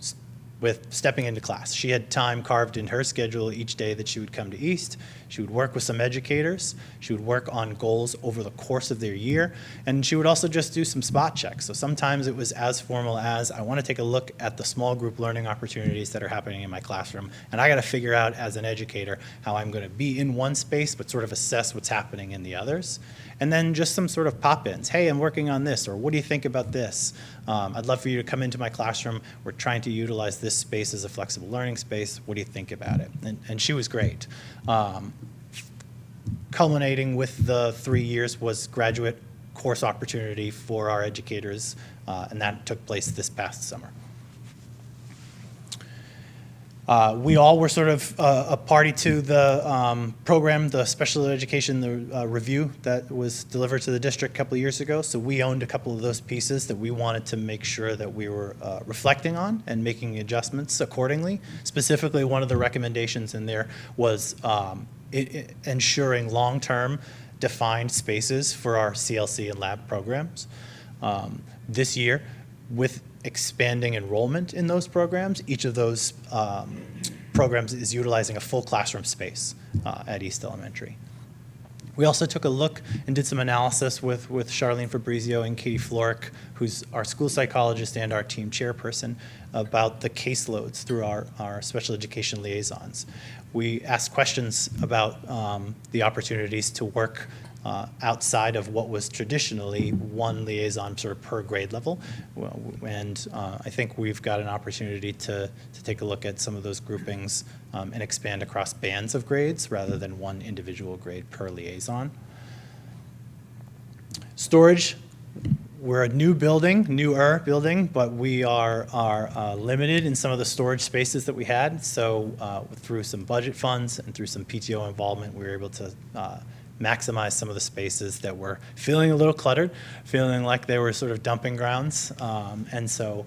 with stepping into class. She had time carved in her schedule each day that she would come to East. She would work with some educators. She would work on goals over the course of their year. And she would also just do some spot checks. So sometimes it was as formal as, I want to take a look at the small group learning opportunities that are happening in my classroom. And I got to figure out as an educator how I'm going to be in one space, but sort of assess what's happening in the others. And then just some sort of pop-ins. Hey, I'm working on this, or what do you think about this? I'd love for you to come into my classroom. We're trying to utilize this space as a flexible learning space. What do you think about it? And she was great. Culminating with the 3 years was graduate course opportunity for our educators, and that took place this past summer. We all were sort of a party to the program, the special education, the review that was delivered to the district a couple of years ago. So we owned a couple of those pieces that we wanted to make sure that we were reflecting on and making adjustments accordingly. Specifically, one of the recommendations in there was ensuring long-term defined spaces for our CLC and lab programs. This year, with expanding enrollment in those programs, each of those programs is utilizing a full classroom space at East Elementary. We also took a look and did some analysis with Charlene Fabrizio and Katie Florick, who's our school psychologist and our team chairperson, about the caseloads through our special education liaisons. We asked questions about the opportunities to work outside of what was traditionally one liaison sort of per grade level. And I think we've got an opportunity to take a look at some of those groupings and expand across bands of grades rather than one individual grade per liaison. Storage, we're a newer building, but we are limited in some of the storage spaces that we had. So through some budget funds and through some PTO involvement, we were able to maximize some of the spaces that were feeling a little cluttered, feeling like they were sort of dumping grounds. And so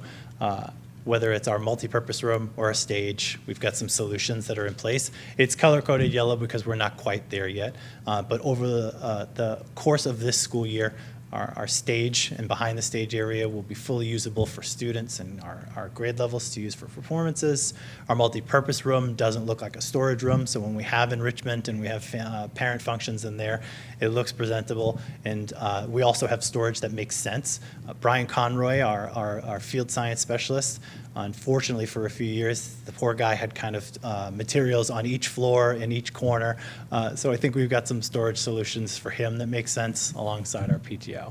whether it's our multipurpose room or a stage, we've got some solutions that are in place. It's color-coded yellow because we're not quite there yet. But over the course of this school year, our stage and behind the stage area will be fully usable for students and our grade levels to use for performances. Our multi-purpose room doesn't look like a storage room, so when we have enrichment and we have parent functions in there, it looks presentable. And we also have storage that makes sense. Brian Conroy, our field science specialist, unfortunately for a few years, the poor guy had kind of materials on each floor in each corner. So I think we've got some storage solutions for him that make sense alongside our PTO.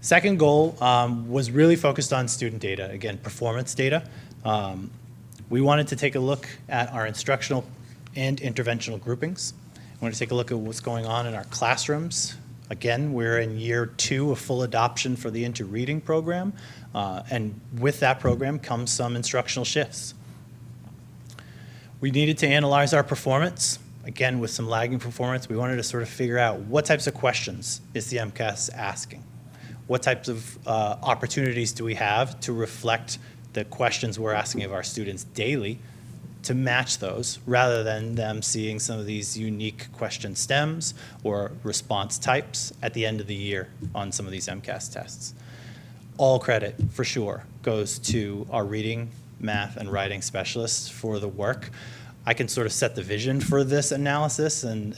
Second goal was really focused on student data, again, performance data. We wanted to take a look at our instructional and interventional groupings. We wanted to take a look at what's going on in our classrooms. Again, we're in year 2 of full adoption for the Inter-Reading program, and with that program comes some instructional shifts. We needed to analyze our performance. Again, with some lagging performance, we wanted to sort of figure out what types of questions is the MCAS asking? What types of opportunities do we have to reflect the questions we're asking of our students daily to match those, rather than them seeing some of these unique question stems or response types at the end of the year on some of these MCAS tests. All credit, for sure, goes to our reading, math, and writing specialists for the work. I can sort of set the vision for this analysis and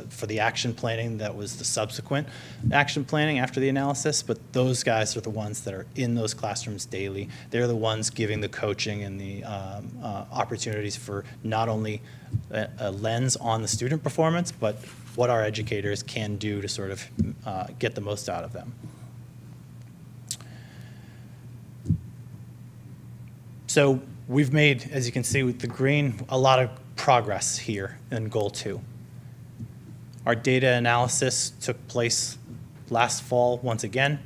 for the action planning that was the subsequent action planning after the analysis, but those guys are the ones that are in those classrooms daily. They're the ones giving the coaching and the opportunities for not only a lens on the student performance, but what our educators can do to sort of get the most out of them. So we've made, as you can see with the green, a lot of progress here in Goal 2. Our data analysis took place last fall once again.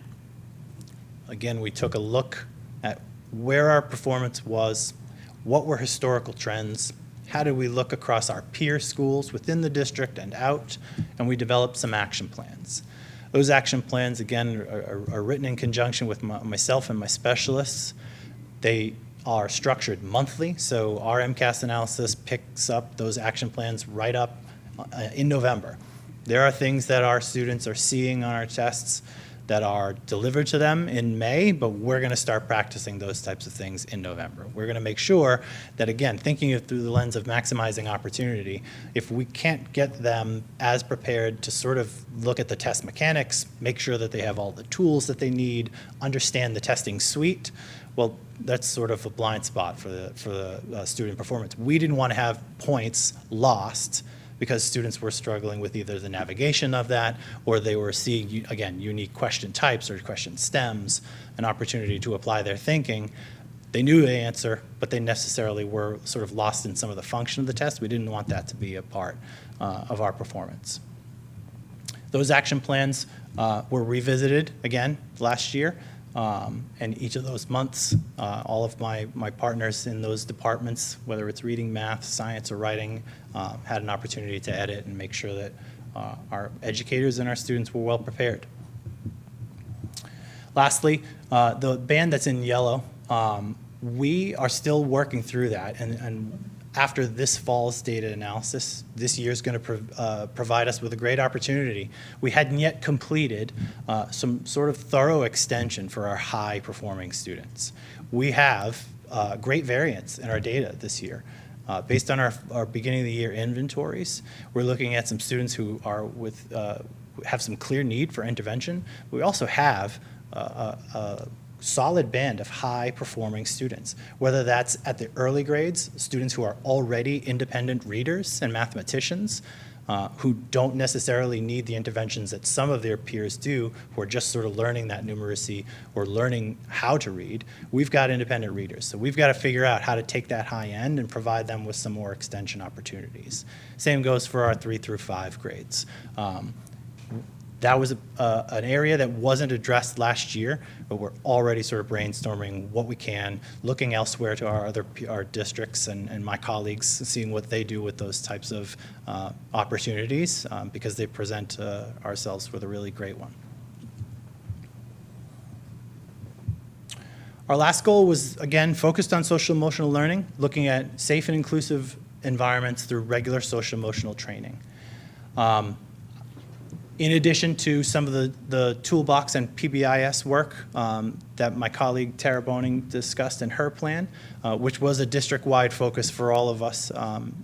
Again, we took a look at where our performance was, what were historical trends, how did we look across our peer schools within the district and out, and we developed some action plans. Those action plans, again, are written in conjunction with myself and my specialists. They are structured monthly, so our MCAS analysis picks up those action plans right up in November. There are things that our students are seeing on our tests that are delivered to them in May, but we're going to start practicing those types of things in November. We're going to make sure that, again, thinking it through the lens of maximizing opportunity, if we can't get them as prepared to sort of look at the test mechanics, make sure that they have all the tools that they need, understand the testing suite, well, that's sort of a blind spot for the student performance. We didn't want to have points lost because students were struggling with either the navigation of that or they were seeing, again, unique question types or question stems, an opportunity to apply their thinking. They knew the answer, but they necessarily were sort of lost in some of the function of the test. We didn't want that to be a part of our performance. Those action plans were revisited again last year. And each of those months, all of my partners in those departments, whether it's reading, math, science, or writing, had an opportunity to edit and make sure that our educators and our students were well prepared. Lastly, the band that's in yellow, we are still working through that. And after this fall's data analysis, this year's going to provide us with a great opportunity. We hadn't yet completed some sort of thorough extension for our high-performing students. We have great variance in our data this year. Based on our beginning of the year inventories, we're looking at some students who are have some clear need for intervention. We also have solid band of high-performing students, whether that's at the early grades, students who are already independent readers and mathematicians, who don't necessarily need the interventions that some of their peers do, who are just sort of learning that numeracy or learning how to read. We've got independent readers, so we've got to figure out how to take that high end and provide them with some more extension opportunities. Same goes for our 3 through 5 grades. That was an area that wasn't addressed last year, but we're already sort of brainstorming what we can, looking elsewhere to our districts and my colleagues, seeing what they do with those types of opportunities, because they present ourselves with a really great one. Our last goal was, again, focused on social emotional learning, looking at safe and inclusive environments through regular social emotional training. In addition to some of the toolbox and PBIS work that my colleague Tara Boning discussed in her plan, which was a district-wide focus for all of us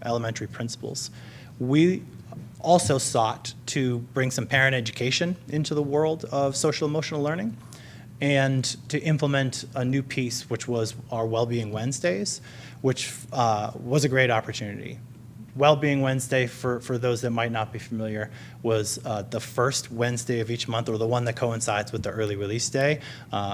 elementary principals, we also sought to bring some parent education into the world of social emotional learning and to implement a new piece, which was our Wellbeing Wednesdays, which was a great opportunity. Wellbeing Wednesday, for those that might not be familiar, was the first Wednesday of each month, or the one that coincides with the early release day,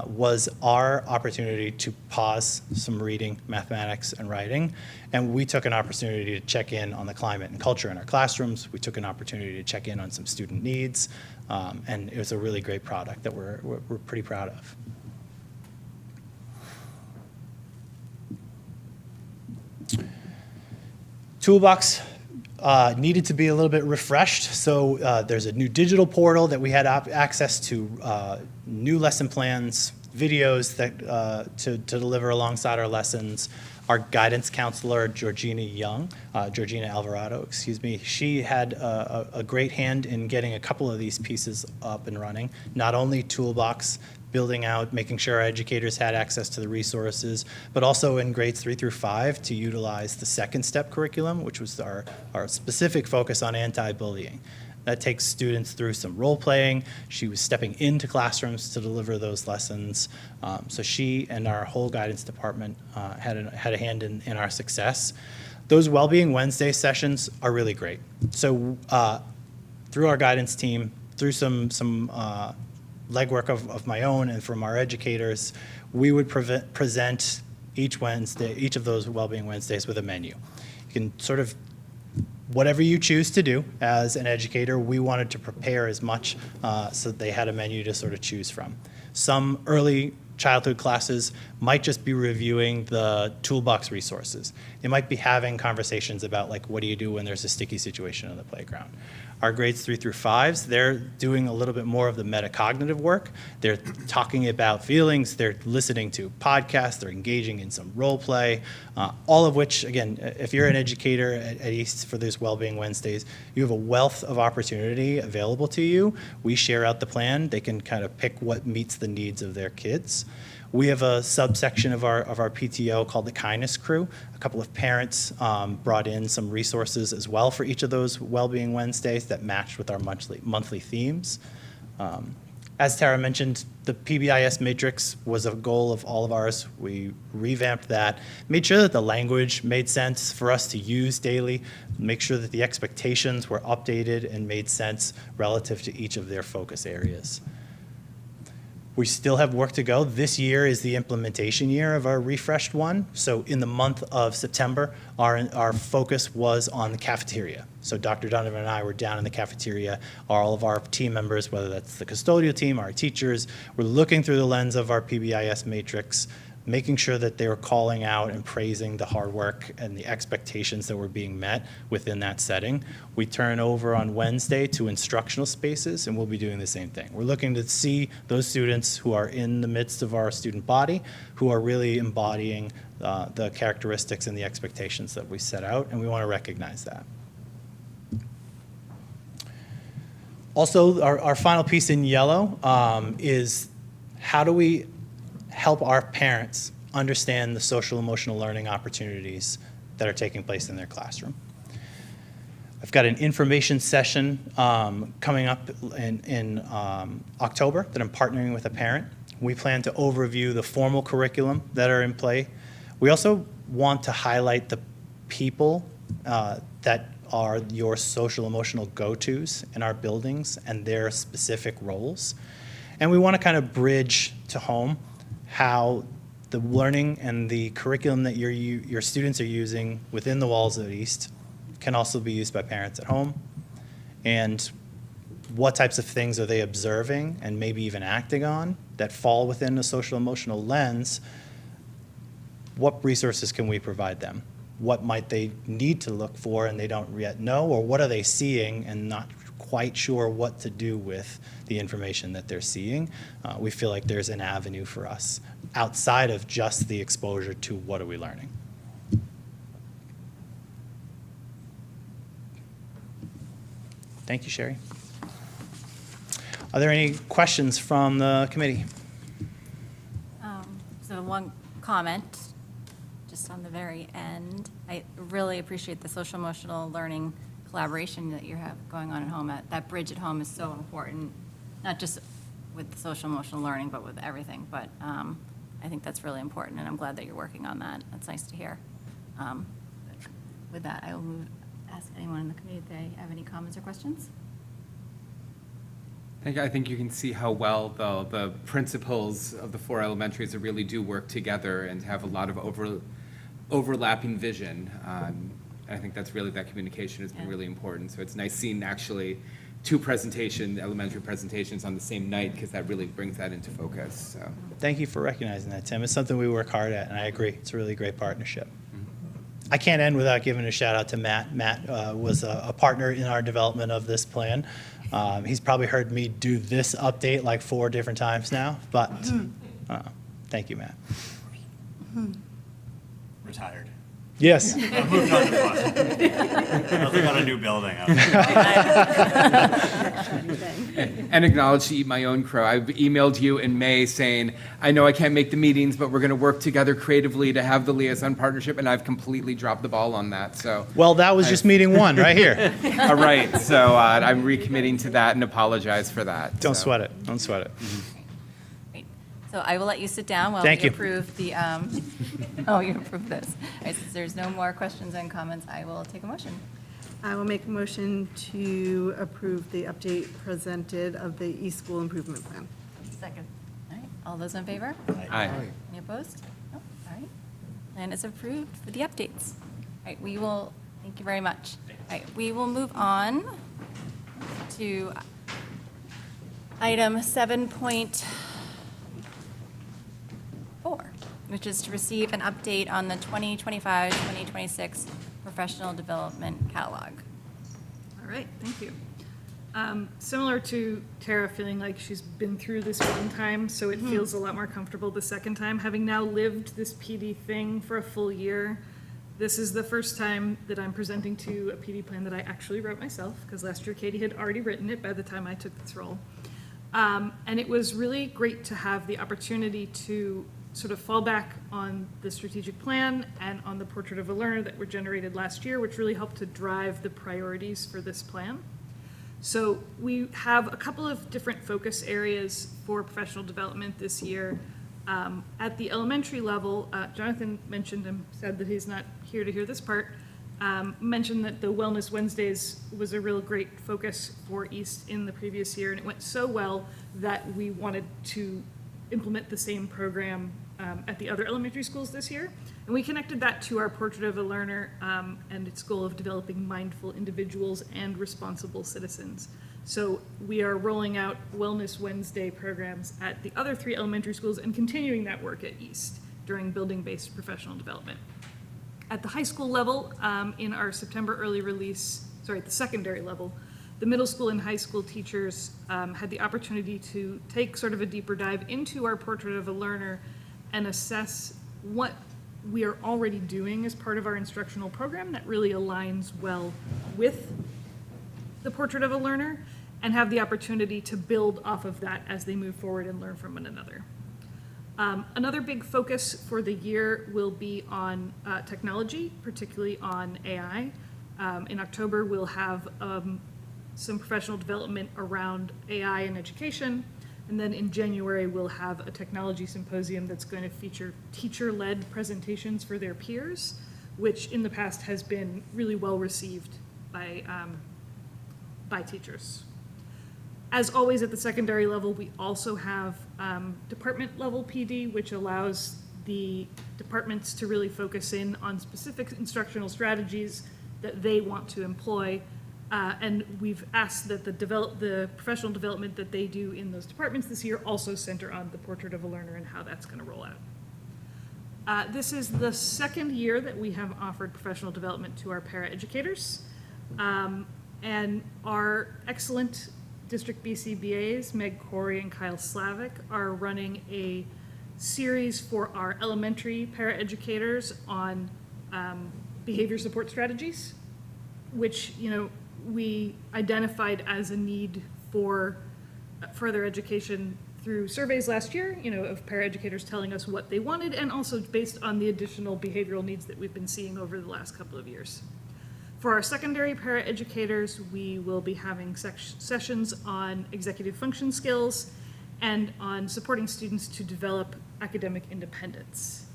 was our opportunity to pause some reading, mathematics, and writing. And we took an opportunity to check in on the climate and culture in our classrooms. We took an opportunity to check in on some student needs. And it was a really great product that we're pretty proud of. Toolbox needed to be a little bit refreshed, so there's a new digital portal that we had access to, new lesson plans, videos that to deliver alongside our lessons. Our guidance counselor, Georgina Alvarado, excuse me, she had a great hand in getting a couple of these pieces up and running. Not only Toolbox, building out, making sure our educators had access to the resources, but also in grades 3 through 5 to utilize the second step curriculum, which was our specific focus on anti-bullying. That takes students through some role playing. She was stepping into classrooms to deliver those lessons. So she and our whole guidance department had a hand in our success. Those Wellbeing Wednesday sessions are really great. So through our guidance team, through some legwork of my own and from our educators, we would present each of those Wellbeing Wednesdays with a menu. You can sort of, whatever you choose to do as an educator, we wanted to prepare as much so that they had a menu to sort of choose from. Some early childhood classes might just be reviewing the toolbox resources. They might be having conversations about, like, what do you do when there's a sticky situation on the playground? Our grades 3 through 5s, they're doing a little bit more of the metacognitive work. They're talking about feelings, they're listening to podcasts, they're engaging in some role play, all of which, again, if you're an educator at East for those Wellbeing Wednesdays, you have a wealth of opportunity available to you. We share out the plan. They can kind of pick what meets the needs of their kids. We have a subsection of our PTO called the Kindness Crew. A couple of parents brought in some resources as well for each of those Wellbeing Wednesdays that matched with our monthly themes. As Tara mentioned, the PBIS matrix was a goal of all of ours. We revamped that, made sure that the language made sense for us to use daily, make sure that the expectations were updated and made sense relative to each of their focus areas. We still have work to go. This year is the implementation year of our refreshed one. So in the month of September, our focus was on the cafeteria. So Dr. Donovan and I were down in the cafeteria. All of our team members, whether that's the custodial team, our teachers, were looking through the lens of our PBIS matrix, making sure that they were calling out and praising the hard work and the expectations that were being met within that setting. We turn over on Wednesday to instructional spaces, and we'll be doing the same thing. We're looking to see those students who are in the midst of our student body, who are really embodying the characteristics and the expectations that we set out, and we want to recognize that. Also, our final piece in yellow is how do we help our parents understand the social emotional learning opportunities that are taking place in their classroom. I've got an information session coming up in October that I'm partnering with a parent. We plan to overview the formal curriculum that are in play. We also want to highlight the people that are your social emotional go-tos in our buildings and their specific roles. And we want to kind of bridge to home how the learning and the curriculum that your students are using within the walls of East can also be used by parents at home. And what types of things are they observing and maybe even acting on that fall within a social emotional lens? What resources can we provide them? What might they need to look for and they don't yet know? Or what are they seeing and not quite sure what to do with the information that they're seeing? We feel like there's an avenue for us outside of just the exposure to what are we learning. Thank you, Sherry. Are there any questions from the committee? So one comment, just on the very end. I really appreciate the social emotional learning collaboration that you have going on at home. That bridge at home is so important, not just with the social emotional learning, but with everything. But I think that's really important, and I'm glad that you're working on that. That's nice to hear. With that, I will ask anyone in the committee if they have any comments or questions. I think you can see how well the principals of the 4 elementaries really do work together and have a lot of overlapping vision. I think that's really, that communication has been really important. So it's nice seeing actually 2 elementary presentations on the same night, because that really brings that into focus. So. Thank you for recognizing that, Tim. It's something we work hard at, and I agree. It's a really great partnership. I can't end without giving a shout out to Matt. Matt was a partner in our development of this plan. He's probably heard me do this update like 4 different times now, but thank you, Matt. Retired. Yes. I moved on to fun. I got a new building. And acknowledge to eat my own crow. I emailed you in May saying, I know I can't make the meetings, but we're going to work together creatively to have the liaison partnership, and I've completely dropped the ball on that. So. Well, that was just meeting 1 right here. All right, so I'm recommitting to that and apologize for that. Don't sweat it. Don't sweat it. Great. So I will let you sit down while Thank we you. approve the, oh, you approve this. All right, since there's no more questions and comments, I will take a motion. I will make a motion to approve the update presented of the East School Improvement Plan. Second. All right, all those in favor? Aye. Any opposed? No, all right. Plan is approved for the updates. All right, we will, thank you very much. All right, we will move on to item 7.4, which is to receive an update on the 2025-2026 professional development catalog. All right, thank you. Similar to Tara feeling like she's been through this one time, so it feels a lot more comfortable the second time. Having now lived this PD thing for a full year, this is the first time that I'm presenting to a PD plan that I actually wrote myself, because last year Katie had already written it by the time I took this role. And it was really great to have the opportunity to sort of fall back on the strategic plan and on the portrait of a learner that were generated last year, which really helped to drive the priorities for this plan. So we have a couple of different focus areas for professional development this year. At the elementary level, Jonathan mentioned and said that he's not here to hear this part, mentioned that the Wellness Wednesdays was a real great focus for East in the previous year, and it went so well that we wanted to implement the same program at the other elementary schools this year. And we connected that to our Portrait of a Learner and its goal of developing mindful individuals and responsible citizens. So we are rolling out Wellness Wednesday programs at the other 3 elementary schools and continuing that work at East during building-based professional development. At the high school level, in our September early release, at the secondary level, the middle school and high school teachers had the opportunity to take sort of a deeper dive into our Portrait of a Learner and assess what we are already doing as part of our instructional program that really aligns well with the Portrait of a Learner, and have the opportunity to build off of that as they move forward and learn from one another. Another big focus for the year will be on technology, particularly on AI. In October, we'll have some professional development around AI in education. And then in January, we'll have a technology symposium that's going to feature teacher-led presentations for their peers, which in the past has been really well received by teachers. As always, at the secondary level, we also have department level PD, which allows the departments to really focus in on specific instructional strategies that they want to employ. And we've asked that the professional development that they do in those departments this year also center on the portrait of a learner and how that's going to roll out. This is the second year that we have offered professional development to our paraeducators. And our excellent district BCBAs, Meg Corey and Kyle Slavic, are running a series for our elementary paraeducators on behavior support strategies, which, we identified as a need for further education through surveys last year, of paraeducators telling us what they wanted, and also based on the additional behavioral needs that we've been seeing over the last couple of years. For our secondary paraeducators, we will be having sessions on executive function skills and on supporting students to develop academic independence.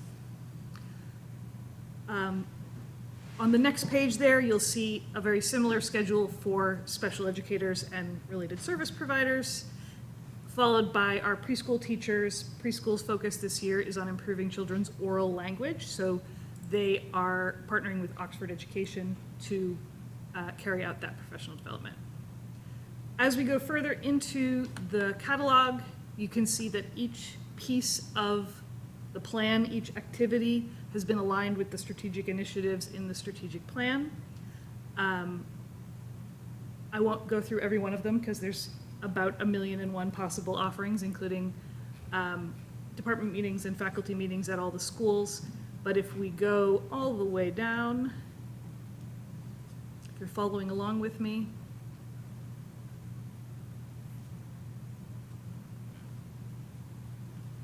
On the next page there, you'll see a very similar schedule for special educators and related service providers, followed by our preschool teachers. Preschool's focus this year is on improving children's oral language, so they are partnering with Oxford Education to carry out that professional development. As we go further into the catalog, you can see that each piece of the plan, each activity has been aligned with the strategic initiatives in the strategic plan. I won't go through every one of them because there's about 1,000,001 possible offerings, including department meetings and faculty meetings at all the schools. But if we go all the way down, if you're following along with me,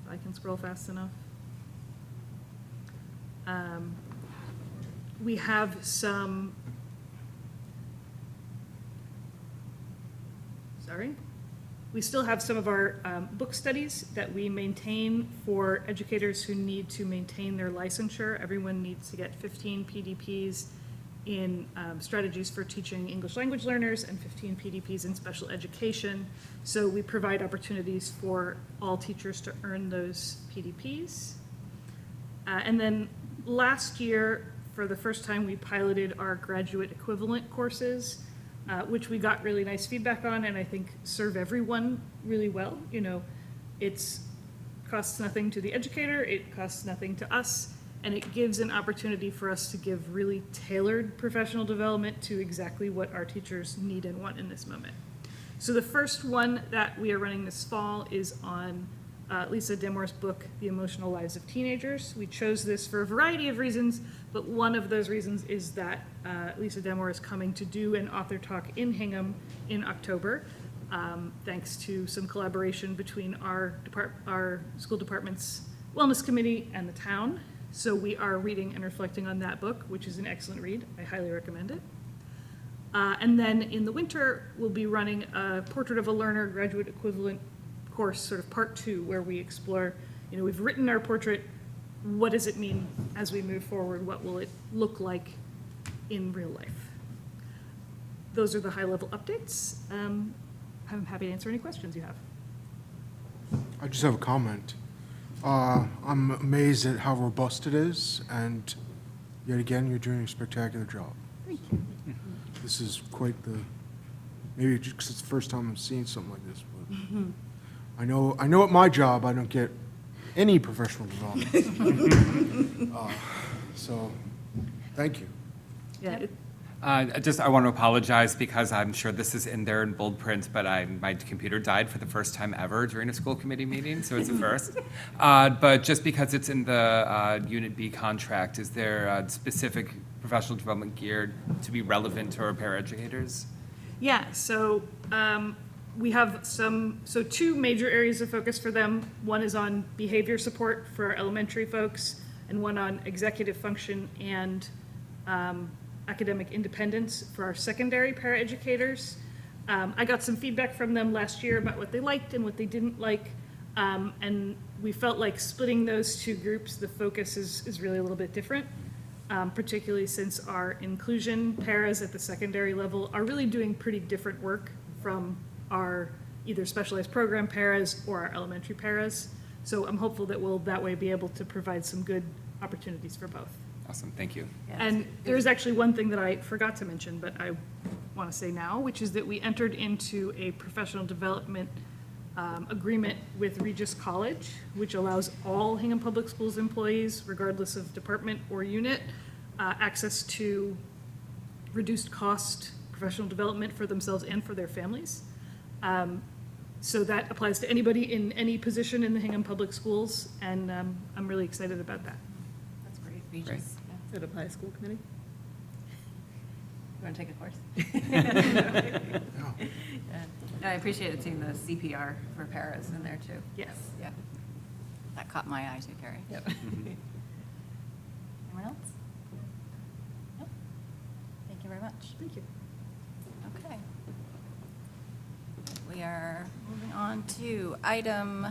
if I can scroll fast enough. We have some, we still have some of our book studies that we maintain for educators who need to maintain their licensure. Everyone needs to get 15 PDPs in strategies for teaching English language learners and 15 PDPs in special education. So we provide opportunities for all teachers to earn those PDPs. And then last year, for the first time, we piloted our graduate equivalent courses, which we got really nice feedback on and I think serve everyone really well. It costs nothing to the educator, it costs nothing to us, and it gives an opportunity for us to give really tailored professional development to exactly what our teachers need and want in this moment. So the first one that we are running this fall is on Lisa Demore's book, The Emotional Lives of Teenagers. We chose this for a variety of reasons, but one of those reasons is that Lisa Demore is coming to do an author talk in Hingham in October, thanks to some collaboration between our school department's wellness committee and the town. So we are reading and reflecting on that book, which is an excellent read. I highly recommend it. And then in the winter, we'll be running a Portrait of a Learner graduate equivalent course, sort of part 2, where we explore, we've written our portrait, what does it mean as we move forward? What will it look like in real life? Those are the high-level updates. I'm happy to answer any questions you have. I just have a comment. I'm amazed at how robust it is, and yet again, you're doing a spectacular job. Thank you. This is quite maybe just 'cause it's the first time I'm seeing something like this, but I know at my job, I don't get any professional development. So, thank you. Yeah, I want to apologize because I'm sure this is in there in bold print, but my computer died for the first time ever during a school committee meeting, so it's a first. But just because it's in the Unit B contract, is there a specific professional development geared to be relevant to our paraeducators? Yeah, so we have two major areas of focus for them. One is on behavior support for our elementary folks, and one on executive function and academic independence for our secondary paraeducators. I got some feedback from them last year about what they liked and what they didn't like. And we felt like splitting those two groups, the focus is really a little bit different, particularly since our inclusion paras at the secondary level are really doing pretty different work from our either specialized program paras or our elementary paras. So I'm hopeful that we'll that way be able to provide some good opportunities for both. Awesome, thank you. And there's actually one thing that I forgot to mention, but I want to say now, which is that we entered into a professional development agreement with Regis College, which allows all Hingham Public Schools employees, regardless of department or unit, access to reduced cost professional development for themselves and for their families. So that applies to anybody in any position in the Hingham Public Schools, and I'm really excited about that. That's great, Great. Regis. Does it apply to school committee? You want to take a course? No. Yeah. No, I appreciated seeing the CPR for paras in there too. Yes. Yeah. That caught my eye too, Carrie. Yep. Anyone else? Nope. Thank you very much. Thank you. Okay. We are moving on to item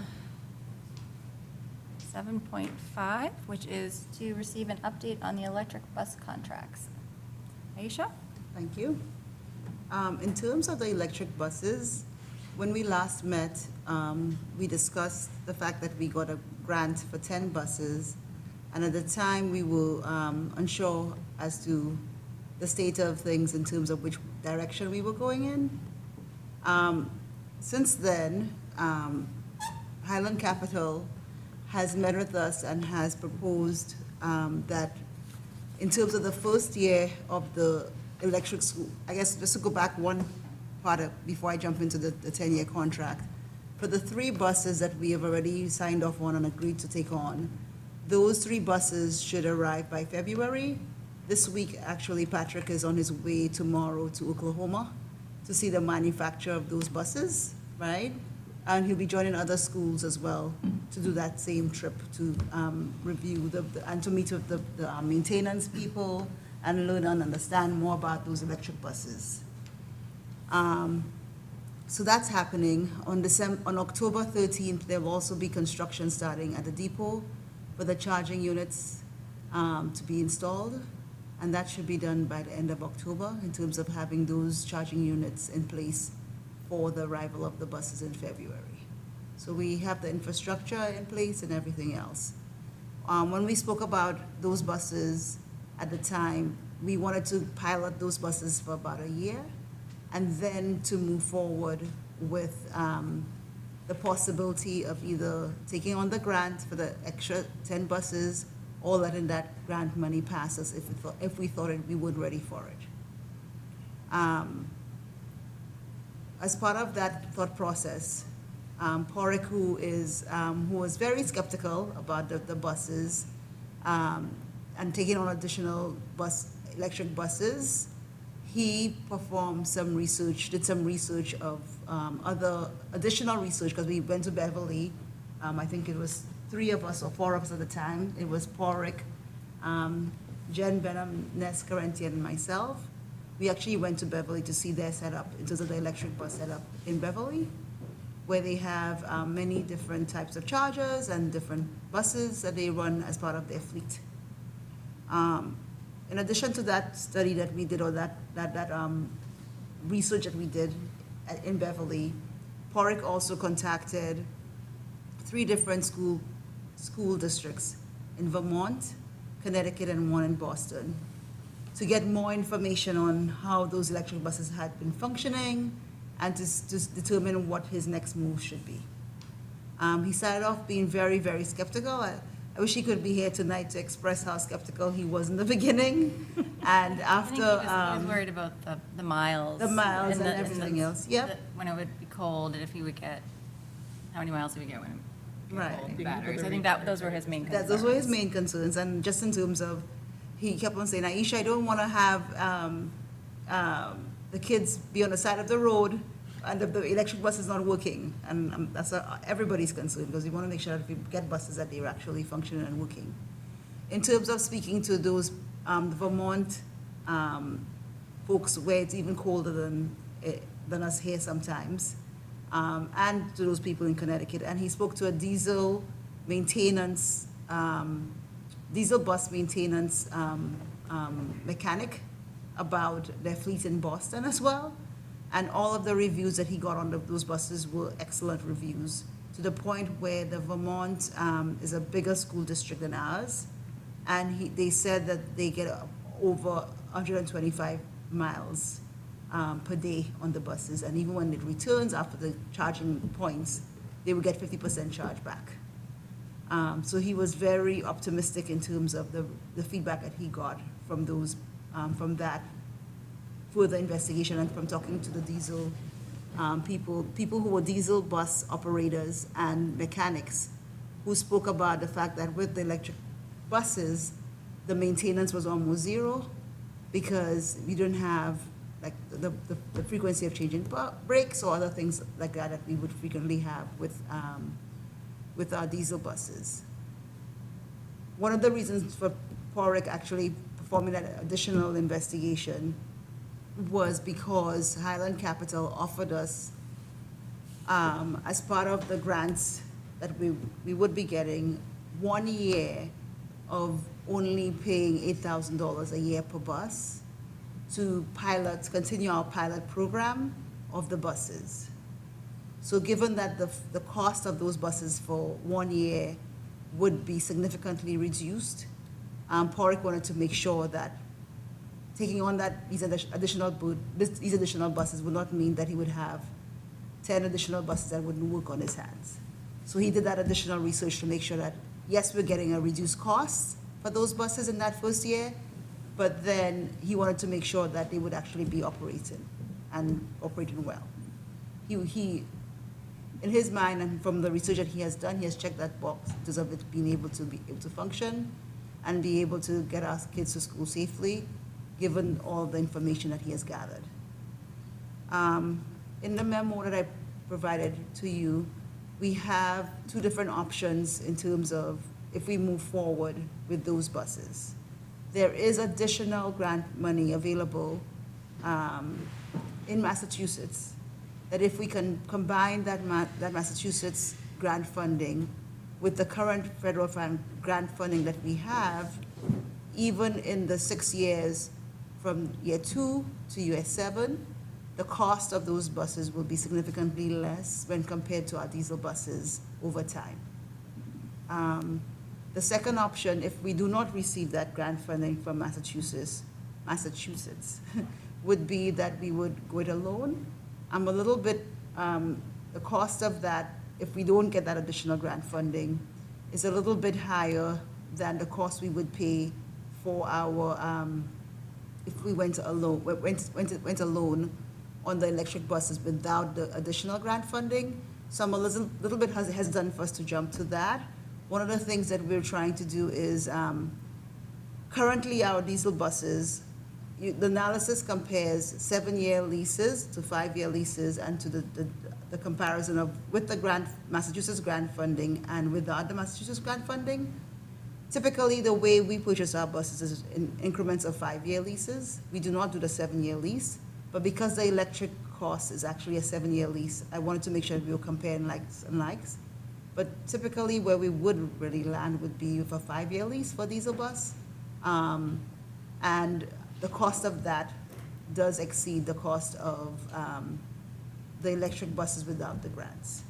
7.5, which is to receive an update on the electric bus contracts. Aisha? Thank you. In terms of the electric buses, when we last met, we discussed the fact that we got a grant for 10 buses, and at the time, we were unsure as to the state of things in terms of which direction we were going in. Since then, Highland Capital has met with us and has proposed that in terms of the first year of the electric school, I guess just to go back one part before I jump into the 10-year contract, for the 3 buses that we have already signed off on and agreed to take on, those 3 buses should arrive by February. This week, actually, Patrick is on his way tomorrow to Oklahoma to see the manufacture of those buses, right? And he'll be joining other schools as well to do that same trip to review and to meet with the maintenance people and learn and understand more about those electric buses. So that's happening. On October 13th, there will also be construction starting at the depot for the charging units to be installed. And that should be done by the end of October in terms of having those charging units in place for the arrival of the buses in February. So we have the infrastructure in place and everything else. When we spoke about those buses at the time, we wanted to pilot those buses for about a year and then to move forward with the possibility of either taking on the grant for the extra 10 buses or letting that grant money pass us if we thought we weren't ready for it. As part of that thought process, Porrick, who was very skeptical about the buses and taking on additional electric buses, he performed some research, did some research of other additional research, because we went to Beverly. I think it was 3 of us or 4 of us at the time. It was Porrick, Jen Benham, Ness Carentian, and myself. We actually went to Beverly to see their setup in terms of the electric bus setup in Beverly, where they have many different types of chargers and different buses that they run as part of their fleet. In addition to that study that we did, or that research that we did in Beverly, Porrick also contacted 3 different school districts in Vermont, Connecticut, and 1 in Boston, to get more information on how those electric buses had been functioning and to determine what his next move should be. He started off being very, very skeptical. I wish he could be here tonight to express how skeptical he was in the beginning. And after I was worried about the miles. and everything else. Yep. When it would be cold, and if he would get, how many miles did we get when it would Right. get cold? Batteries. I think those were his main concerns. Those were his main concerns, and just in terms of, he kept on saying, Aisha, I don't want to have the kids be on the side of the road and the electric bus is not working. And that's everybody's concern, because we want to make sure that if we get buses that they're actually functioning and working. In terms of speaking to those the Vermont folks where it's even colder than than us here sometimes, and to those people in Connecticut. And he spoke to a diesel maintenance, diesel bus maintenance mechanic about their fleet in Boston as well. And all of the reviews that he got on those buses were excellent reviews, to the point where the Vermont is a bigger school district than ours. And they said that they get over 125 miles per day on the buses. And even when it returns after the charging points, they would get 50% charge back. So he was very optimistic in terms of the feedback that he got from those, from that further investigation and from talking to the diesel people who were diesel bus operators and mechanics, who spoke about the fact that with the electric buses, the maintenance was almost zero, because we don't have like the frequency of changing brakes or other things like that that we would frequently have with our diesel buses. One of the reasons for PORIC actually performing that additional investigation was because Highland Capital offered us, as part of the grants that we would be getting, 1 year of only paying $8,000 a year per bus to continue our pilot program of the buses. So given that the cost of those buses for 1 year would be significantly reduced, PORIC wanted to make sure that taking on these additional buses would not mean that he would have 10 additional buses that wouldn't work on his hands. So he did that additional research to make sure that, yes, we're getting a reduced cost for those buses in that first year, but then he wanted to make sure that they would actually be operating well. He, in his mind, and from the research that he has done, he has checked that box in terms of it being able to function and be able to get our kids to school safely, given all the information that he has gathered. In the memo that I provided to you, we have two different options in terms of if we move forward with those buses. There is additional grant money available in Massachusetts, that if we can combine that Massachusetts grant funding with the current federal grant funding that we have, even in the 6 years from year 2 to year 7, the cost of those buses will be significantly less when compared to our diesel buses over time. The second option, if we do not receive that grant funding from Massachusetts, would be that we would go it alone. I'm a little bit, the cost of that, if we don't get that additional grant funding, is a little bit higher than the cost we would pay for our, if we went alone on the electric buses without the additional grant funding. So I'm a little bit hesitant for us to jump to that. One of the things that we're trying to do is, currently our diesel buses, the analysis compares 7-year leases to 5-year leases, and to the comparison of with the Massachusetts grant funding and without the Massachusetts grant funding. Typically, the way we purchase our buses is in increments of 5-year leases. We do not do the 7-year lease, but because the electric cost is actually a 7-year lease, I wanted to make sure that we were comparing likes and likes. But typically, where we would really land would be with a 5-year lease for diesel bus. And the cost of that does exceed the cost of the electric buses without the grants.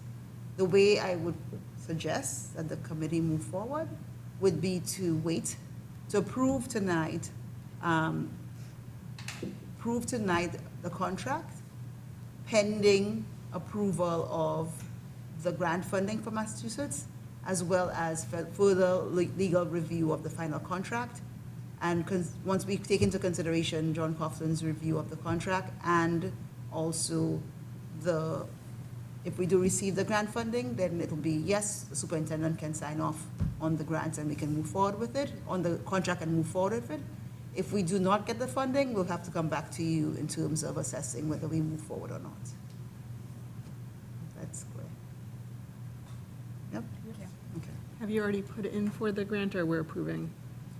The way I would suggest that the committee move forward would be to wait, to approve tonight the contract, pending approval of the grant funding for Massachusetts, as well as further legal review of the final contract. And once we take into consideration John Coughlin's review of the contract, and also if we do receive the grant funding, then it'll be, yes, the superintendent can sign off on the grants and we can move forward with it, on the contract and move forward with it. If we do not get the funding, we'll have to come back to you in terms of assessing whether we move forward or not. That's clear. Yep? Okay. Have you already put it in for the grant, or we're approving?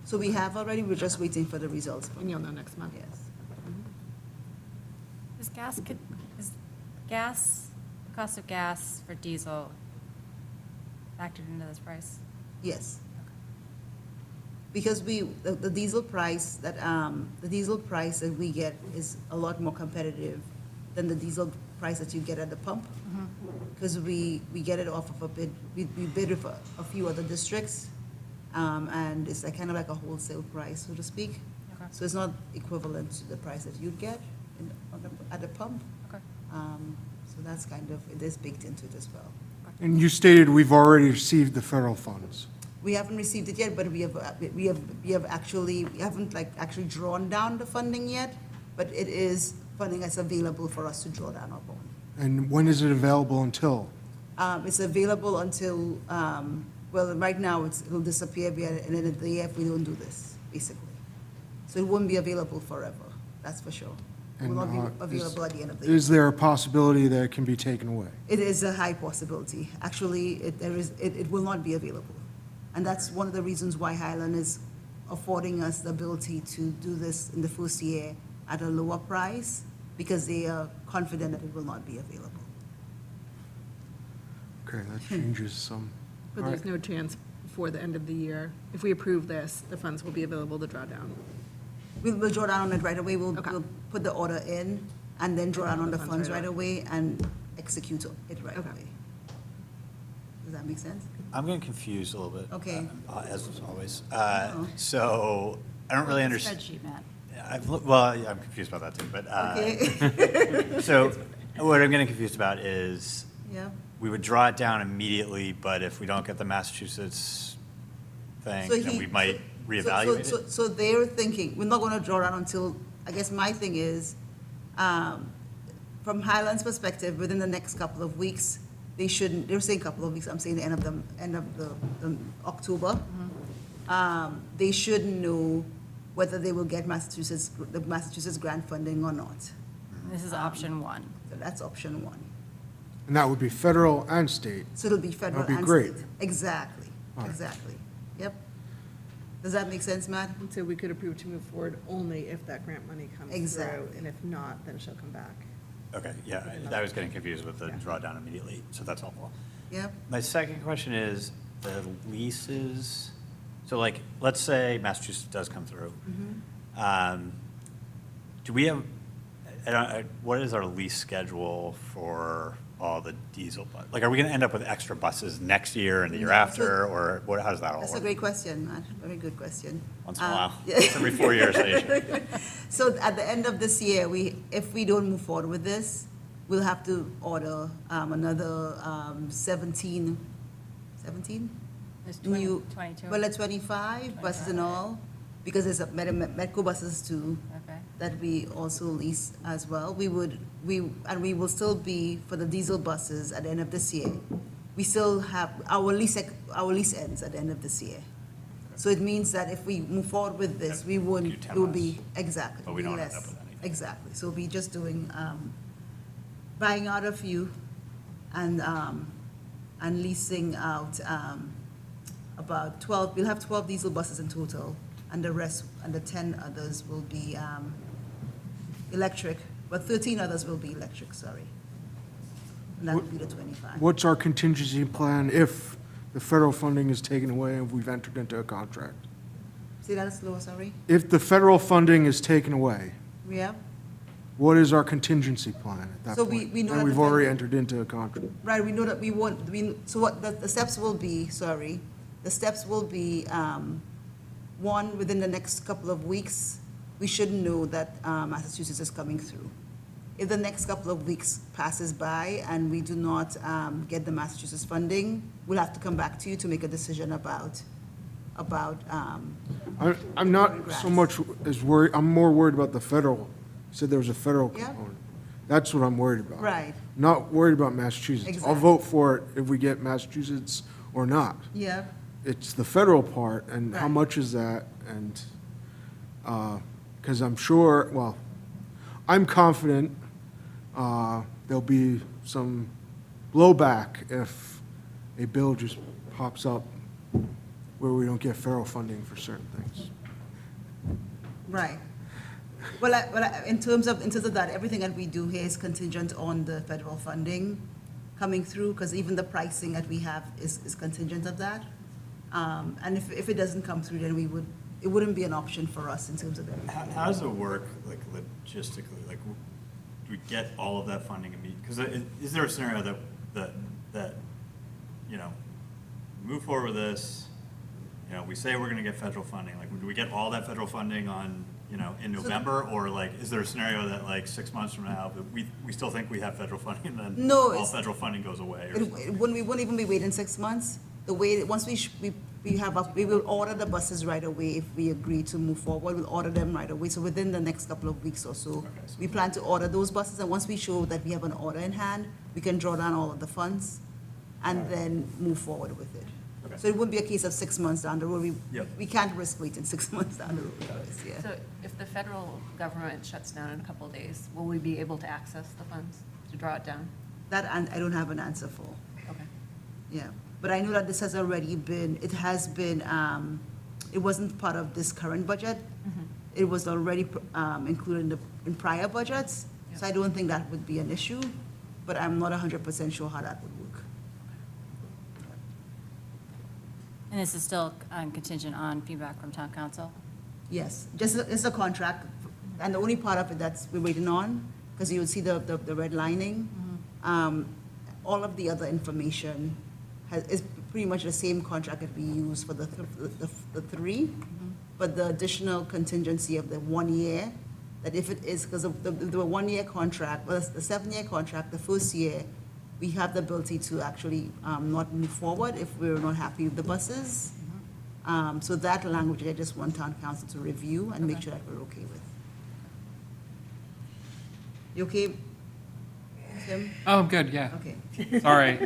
So we have already, we're just waiting for the results. And you'll know next month? Yes. Ms. Gass, gas, cost of gas for diesel factored into this price? Yes. Because the diesel price that, we get is a lot more competitive than the diesel price that you get at the pump. Because we get it off of a bid, we bid with a few other districts, and it's like kind of like a wholesale price, so to speak. Okay. So it's not equivalent to the price that you'd get at the pump. Okay. So that's kind of, it is baked into it as well. And you stated we've already received the federal funds. We haven't received it yet, but we haven't actually drawn down the funding yet, but it is funding that's available for us to draw down upon. And when is it available until? It's available until, well, right now, it'll disappear by the end of the year if we don't do this, basically. So it won't be available forever, that's for sure. It will not be available at the end of the year. Is there a possibility that it can be taken away? It is a high possibility. Actually, it will not be available. And that's one of the reasons why Highland is affording us the ability to do this in the first year at a lower price, because they are confident that it will not be available. Okay, that changes some. But All there's right. no chance before the end of the year, if we approve this, the funds will be available to draw down. We'll draw down on it right away. We'll Okay. put the order in and then draw down on the funds right away. away and execute it right Okay. away. Does that make sense? I'm getting confused a little bit. Okay. As always. Oh. So I don't really understand. Spreadsheet, Matt. Well, yeah, I'm confused about that too, but, Okay. so what I'm getting confused about is Yeah. we would draw it down immediately, but if we don't get the Massachusetts thing, So then he- we might so- reevaluate so- it. So they're thinking, we're not going to draw down until, I guess my thing is, from Highland's perspective, within the next couple of weeks, they shouldn't, they're saying couple of weeks, I'm saying the end of the October. They should know whether they will get the Massachusetts grant funding or not. This is option one. So that's option one. And that would be federal and state. So it'll be federal That'd be and great. state. Exactly, All right. exactly. Yep. Does that make sense, Matt? And so we could approve to move forward only if that grant money comes through. Exactly. And if not, then she'll come back. Okay, yeah, I was getting confused with the drawdown immediately, so that's helpful. Yep. My second question is the leases. So like, let's say Massachusetts does come through. Do we have, what is our lease schedule for all the diesel? Like, are we going to end up with extra buses next year and the year after, or what, how does that all work? That's a great question, Matt. Very good question. Once in a while. Yeah. Once every 4 years, I usually. So at the end of this year, if we don't move forward with this, we'll have to order another 17 There's new, 22. well, 25 buses and all, because there's Medco buses too Okay. that we also lease as well. We will still be, for the diesel buses at the end of this year, we still have, our lease ends at the end of this year. So it means that if we move forward with this, we wouldn't, Do 10 it would be, less. exactly. But we be don't end less. up with anything. Exactly. So we'll be just doing, buying out a few and leasing out about 12, we'll have 12 diesel buses in total, and the rest, and the 10 others will be electric, but 13 others will be electric, sorry. And that would be the 25. What's our contingency plan if the federal funding is taken away and we've entered into a contract? Say that slow, sorry? If the federal funding is taken away, Yeah, what is our contingency plan at that So point? we know And that we've the already federal- entered into a contract. right, we know that we want, so what, the steps will be, sorry, the steps will be, one, within the next couple of weeks, we should know that Massachusetts is coming through. If the next couple of weeks passes by and we do not get the Massachusetts funding, we'll have to come back to you to make a decision about, I'm not so much as worried, I'm more worried about the federal. You said there was a federal Yeah. component. That's what I'm worried about. right, Not worried about Massachusetts. I'll Exactly. vote for it if we get Massachusetts or not. yeah, It's the federal part, and how Right. much is that, and, because I'm sure, well, I'm confident there'll be some blowback if a bill just pops up where we don't get federal funding for certain things. right. In terms of that, everything that we do here is contingent on the federal funding coming through, because even the pricing that we have is contingent of that. And if it doesn't come through, then it wouldn't be an option for us in terms of everything. How does it work, like logistically? Like, do we get all of that funding immediately? Because is there a scenario that, you know, move forward with this, you know, we say we're gonna get federal funding, like, do we get all that federal funding on, you know, in November? Or like, is there a scenario that like 6 months from now, but we still think we have federal funding and then No, all it's- federal funding goes away? Or something? We wouldn't even be waiting 6 months. The way, once we will order the buses right away if we agree to move forward. We'll order them right away. So within the next couple of weeks or so, Okay, so- we plan to order those buses. And once we show that we have an order in hand, we can draw down all of the funds and then move forward with it. Okay. So it wouldn't be a case of 6 months down the road. Yep. We can't risk waiting 6 months down the road, guys, yeah. So if the federal government shuts down in a couple of days, will we be able to access the funds to draw it down? That I don't have an answer for. Okay. Yeah, but I know that this has already been, it wasn't part of this current budget. It was already included in prior budgets, so I don't think that would be an issue, but I'm not 100% sure how that would work. And this is still contingent on feedback from town council? Yes, it's a contract, and the only part of it that's we're waiting on, because you will see the red lining, all of the other information is pretty much the same contract that we use for the three, but the additional contingency of the 1 year, that if it is, because of the 1 year contract, well, the 7-year contract, the first year, we have the ability to actually not move forward if we're not happy with the buses. So that language, I just want town council to review and make Okay. sure that we're okay with. You okay, Tim? Oh, I'm good, yeah. Okay. Sorry.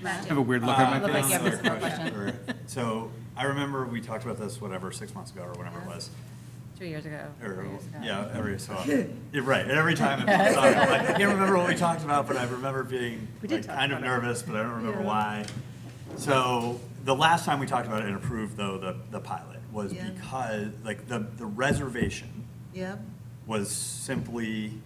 Matt? I have a weird look on my Look like face. you have a similar question. Or- So I remember we talked about this, whatever, 6 months ago or whatever it was. 2 years ago, 3 Or, years ago. yeah, every so often. You're right, and every time it pops up, I'm like, I can't remember what we talked about, but I remember being We did like talk kind of about it. nervous, but I don't remember Yeah. why. So the last time we talked about it and approved though, the pilot was Yeah. because, like, the reservation Yeah, was simply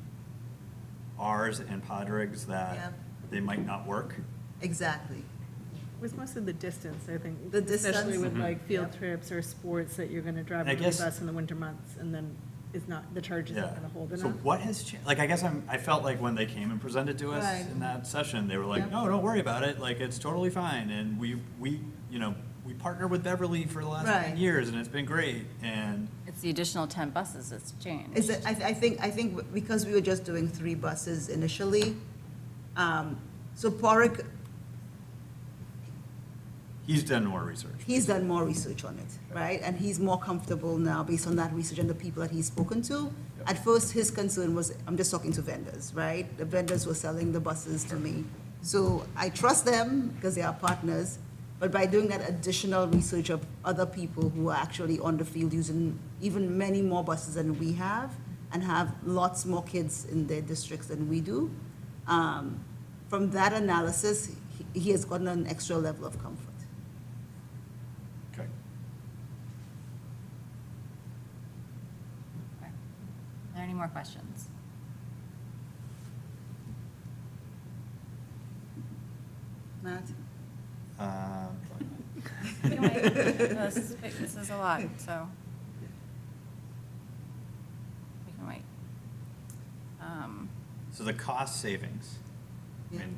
ours and Padraig's that Yeah. they might not work. exactly. It was mostly the distance, I think. The distance. Especially with like field Yeah. trips or sports that you're gonna drive I a guess- bus in the winter months, and then it's not, the charge is not Yeah. gonna hold So enough. what has changed? Like, I guess I felt like when they came and presented to us Right. in that session, they were like, Yep. no, don't worry about it. Like, it's totally fine. And we, you know, we partnered with Beverly for the last 10 Right. years and it's been great. And It's the additional 10 buses that's changed. Is it, I think because we were just doing 3 buses initially, so Porrick, he's done more research. he's done more research on it, right? And he's more comfortable now based on that research and the people that he's spoken to. At first, his concern was, I'm just talking to vendors, right? The vendors were selling the buses to me. So I trust them because they are partners, but by doing that additional research of other people who are actually on the field using even many more buses than we have and have lots more kids in their districts than we do, from that analysis, he has gotten an extra level of comfort. Okay. Okay. Are there any more questions? Matt? You can wait. No, this is a lot, so. We can wait. So the cost savings, I Yeah. mean,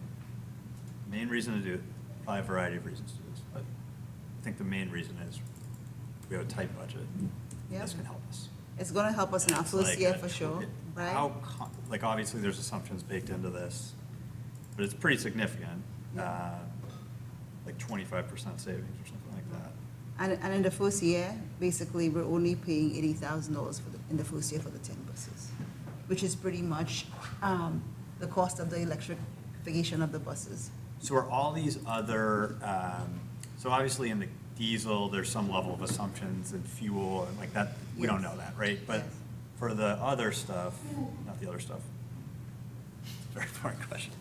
main reason to do it, probably a variety of reasons to do this, but I think the main reason is we have a tight budget. Yeah. This can help us. It's gonna help us in our It's first like year a- for sure, right? Like, obviously, there's assumptions baked into this, but it's pretty significant. Yeah. Like 25% savings or something like that. And in the first year, basically, we're only paying $80,000 in the first year for the 10 buses, which is pretty much the cost of the electrification of the buses. So are all these other, so obviously in the diesel, there's some level of assumptions and fuel and like that, we don't Yes. know that, right? But Yes. for the other stuff, not the other stuff, very boring question.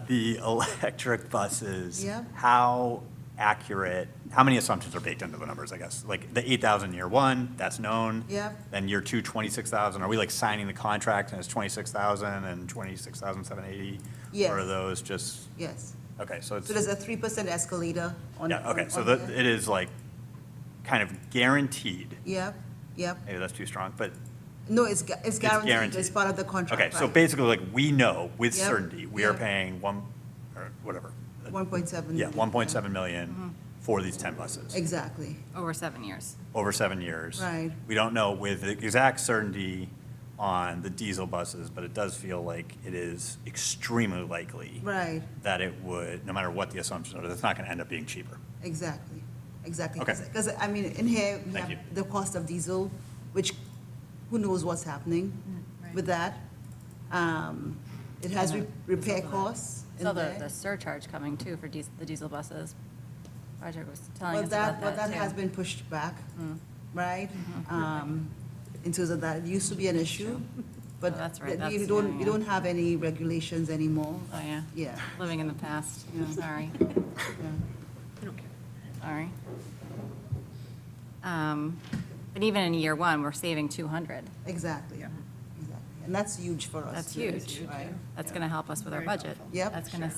The electric buses. Yeah. How, accurate, how many assumptions are baked into the numbers, I guess? Like the 8,000 year one, that's known. Yep. Then year two, 26,000. Are we like signing the contract and it's 26,000 and 26,780? Yes. Or are those just, Yes. okay, so it's, So there's a 3% escalator on. yeah, okay, on- so on that, there. it is like kind of guaranteed. Yep, yep. Maybe that's too strong, but, No, it's guaranteed. guaranteed. It's part of the contract. okay, so right. basically like we know with Yep, certainty, we are yep. paying or whatever. 1.7. Yeah, 1.7 million for these 10 buses. Exactly. Over 7 years. Over 7 years. Right. We don't know with exact certainty on the diesel buses, but it does feel like it is extremely likely Right, that it would, no matter what the assumptions are, it's not going to end up being cheaper. exactly, exactly. Okay. Because, I mean, in here, we Thank have you. the cost of diesel, which who knows what's happening with that. It has repair costs in So there. the surcharge coming too for the diesel buses. Roger was telling Well, us about that that too. has been pushed back, Mm. right? In terms of that, it used to be an issue, but Oh, that's right, you that's- don't, yeah, you yeah. don't have any regulations anymore. Oh, yeah. Yeah. Living in the past. Yeah. Sorry. Yeah. Sorry. But even in year one, we're saving 200. Exactly, exactly. And that's huge for us. That's too, huge. Right? That's going to help us with our budget. Yep. That's going to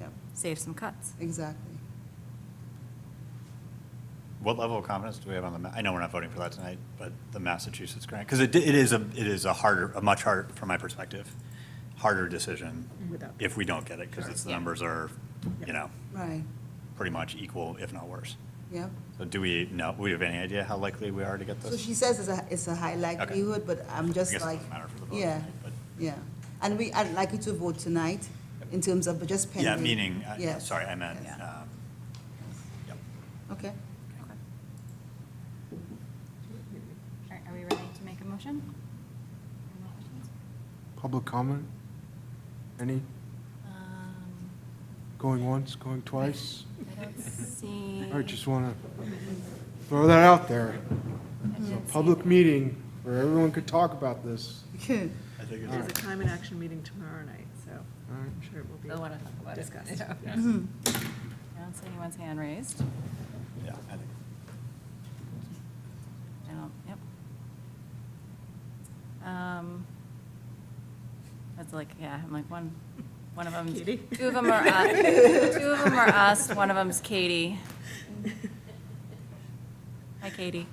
Yep, save some cuts. exactly. What level of confidence do we have on the, I know we're not voting for that tonight, but the Massachusetts grant, because it is a much harder, from my perspective, harder decision Without- if we don't get it, because the Yeah. numbers are, you know, Right, pretty much equal, if not worse. yep. So do we know, we have any idea how likely we are to get So this? she says it's a high likelihood, but I'm I just guess it like, doesn't matter for the vote, yeah, but- yeah. And I'd like you to vote tonight in terms of just pending. Yeah, meaning, Yes. sorry, I meant, Yes. yep. Okay. Are we ready to make a motion? Any more questions? Public comment? Any? Going once, going twice? I don't see. I just want to throw that out there. I It's a didn't see public anything. meeting where everyone could talk about this. I think it's. There's a time and action meeting tomorrow night, so All right. I'm sure it will be They'll want to talk about it. discussed. Yeah. Yeah. I don't see anyone's hand raised. Yeah, I think. I don't, yep. That's like, yeah, I'm like, one of them, Katie? two of them are us, one of them's Katie. Hi, Katie.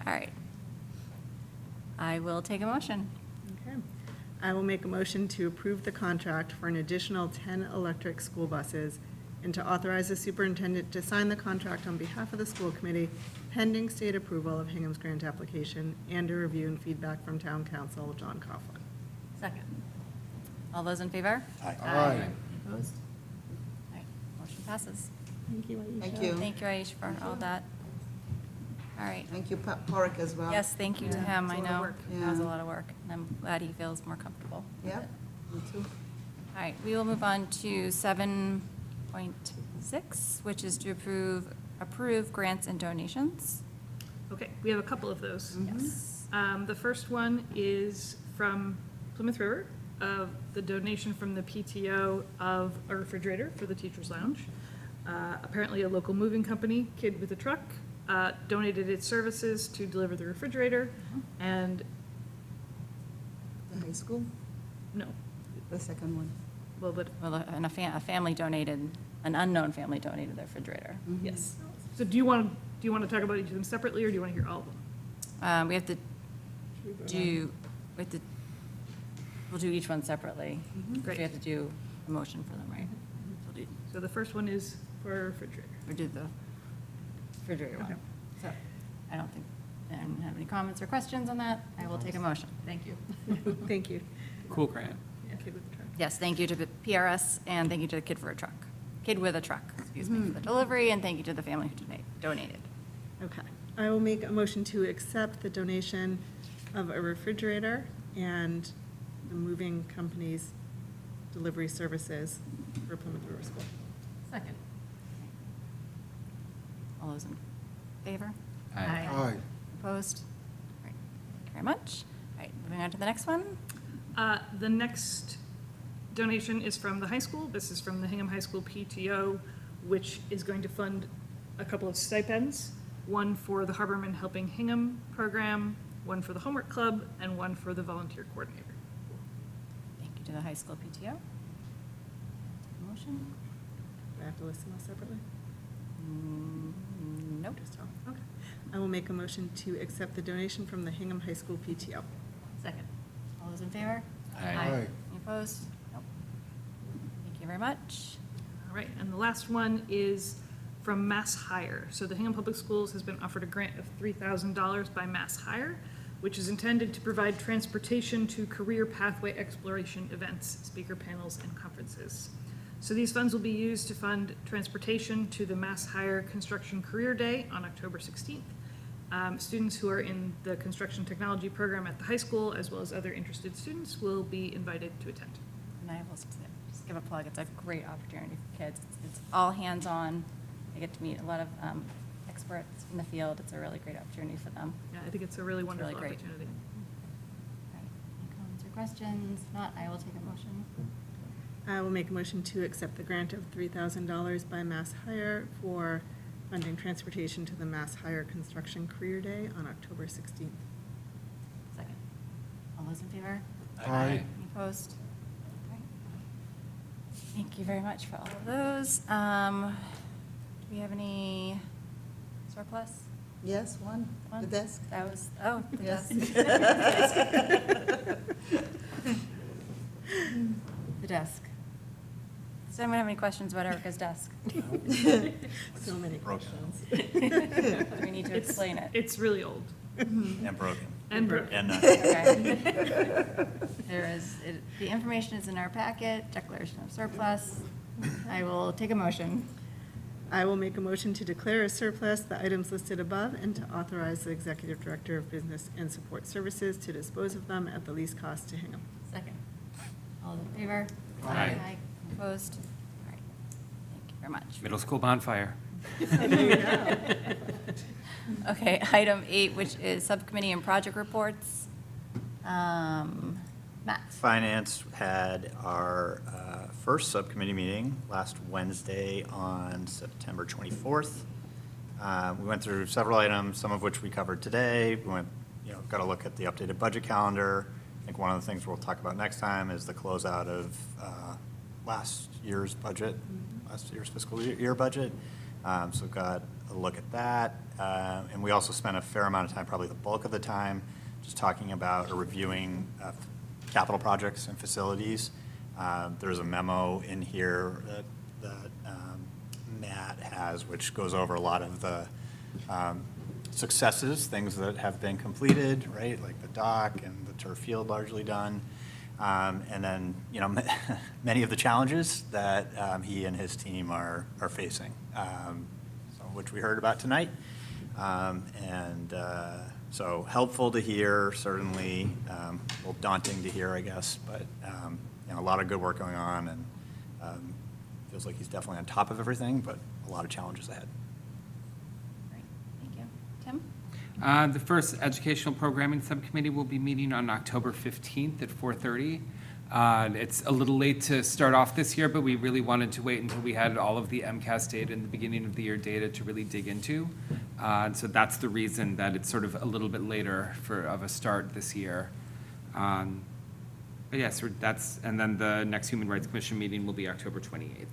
All right. I will take a motion. Okay. I will make a motion to approve the contract for an additional 10 electric school buses and to authorize the superintendent to sign the contract on behalf of the school committee pending state approval of Hingham's grant application and a review and feedback from town council John Coughlin. Second. All those in favor? Aye. Aye. Opposed? All right, motion passes. Thank you, Aisha. Thank you. Thank you, Aish, for all that. All right. Thank you, Porrick, as well. Yes, thank you to Yeah. him, I It's a lot of know. work. That was a Yeah. lot of work, and I'm glad he feels more comfortable with Yep, it. me too. All right, we will move on to 7.6, which is to approve grants and donations. Okay, we have a couple of those. Yes. The first one is from Plymouth River, of the donation from the PTO of a refrigerator for the teacher's lounge. Apparently, a local moving company, Kid with a Truck, donated its services to deliver the refrigerator, and, The high school, no, the second one. well, but, Well, and a family donated, an unknown family donated the refrigerator. yes. So do you want to talk about each of them separately, or do you want to hear all of them? We have to we'll do each one separately. Great. We have to do a motion for them, right? We'll do- So the first one is for a refrigerator. Or do the refrigerator one. So, I don't think, anyone have any comments or questions on that? I will take a motion. Thank you. Thank you. Cool grant. Kid with the truck. Yes, thank you to the PRS, and thank you to the Kid with a Truck, excuse me, for the delivery, and thank you to the family who donated. Okay. I will make a motion to accept the donation of a refrigerator and the moving company's delivery services for Plymouth River School. Second. All those in favor? Aye. Opposed? All right, thank you very much. All right, moving on to the next one. The next donation is from the high school. This is from the Hingham High School PTO, which is going to fund a couple of stipends, one for the Harborman Helping Hingham program, one for the Homework Club, and one for the volunteer coordinator. Thank you to the high school PTO. Motion? Do I have to list them all separately? Nope. Just all? Okay. I will make a motion to accept the donation from the Hingham High School PTO. Second. All those in favor? Aye. Aye. Any opposed? Nope. Thank you very much. All right, and the last one is from Mass Hire. So the Hingham Public Schools has been offered a grant of $3,000 by Mass Hire, which is intended to provide transportation to career pathway exploration events, speaker panels, and conferences. So these funds will be used to fund transportation to the Mass Hire Construction Career Day on October 16th. Students who are in the construction technology program at the high school, as well as other interested students, will be invited to attend. And I will just give a plug. It's a great opportunity for kids. It's all hands-on. They get to meet a lot of experts in the field. It's a really great opportunity for them. Yeah, I think it's a really wonderful really great. opportunity. All right. Any comments or questions? If not, I will take a motion. I will make a motion to accept the grant of $3,000 by Mass Hire for funding transportation to the Mass Hire Construction Career Day on October 16th. Second. All those in favor? Aye. Any opposed? All right. Thank you very much for all of those. Do we have any surplus? Yes, one, the desk. That was, oh, the Yes. desk. The desk. Does anyone have any questions about Erica's desk? So many Broken. questions. Do we need to explain it? It's really old And broken. and broken. And not. Okay. There is, the information is in our packet, declaration of surplus. I will take a motion. I will make a motion to declare as surplus the items listed above and to authorize the Executive Director of Business and Support Services to dispose of them at the least cost to Hingham. Second. All in favor? Aye. Opposed? All right. Thank you very much. Middle school bonfire. Okay, item 8, which is subcommittee and project reports. Matt? Finance had our first subcommittee meeting last Wednesday on September 24th. We went through several items, some of which we covered today. We went, got a look at the updated budget calendar. I think one of the things we'll talk about next time is the closeout of last year's budget, last year's fiscal year budget. So got a look at that. And we also spent a fair amount of time, probably the bulk of the time, just talking about or reviewing capital projects and facilities. There's a memo in here that Matt has, which goes over a lot of the successes, things that have been completed, right? Like the dock and the turf field largely done. And then, many of the challenges that he and his team are facing, some of which we heard about tonight. So helpful to hear, certainly a little daunting to hear, I guess, but a lot of good work going on, and feels like he's definitely on top of everything, but a lot of challenges ahead. Great, thank you. Tim? The first educational programming subcommittee will be meeting on October 15th at 4:30. It's a little late to start off this year, but we really wanted to wait until we had all of the MCAS data and the beginning of the year data to really dig into. And so that's the reason that it's sort of a little bit later of a start this year. But yes, and then the next Human Rights Commission meeting will be October 28th.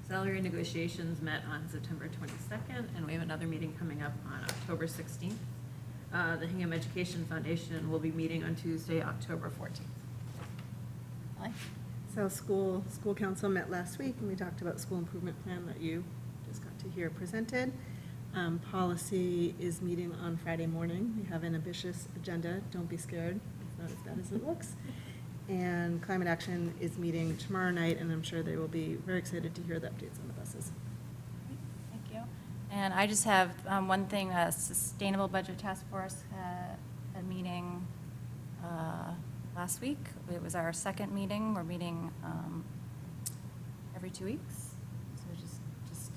Salary negotiations met on September 22nd, and we have another meeting coming up on October 16th. The Hingham Education Foundation will be meeting on Tuesday, October 14th. Molly? So school council met last week, and we talked about school improvement plan that you just got to hear presented. Policy is meeting on Friday morning. We have an ambitious agenda. Don't be scared. It's not as bad as it looks. And climate action is meeting tomorrow night, and I'm sure they will be very excited to hear the updates on the buses. Thank you. And I just have one thing, Sustainable Budget Task Force had a meeting last week. It was our second meeting. We're meeting every 2 weeks. So just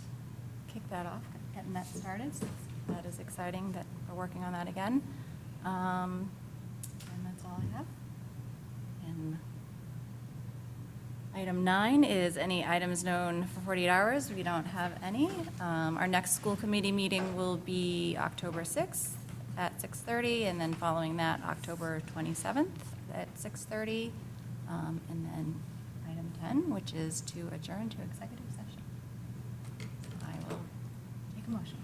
kick that off, getting that started. So that is exciting that we're working on that again. And that's all I have. Item 9 is any items known for 48 hours. We don't have any. Our next school committee meeting will be October 6th at 6:30, and then following that, October 27th at 6:30. And then item 10, which is to adjourn to executive session. I will take a motion.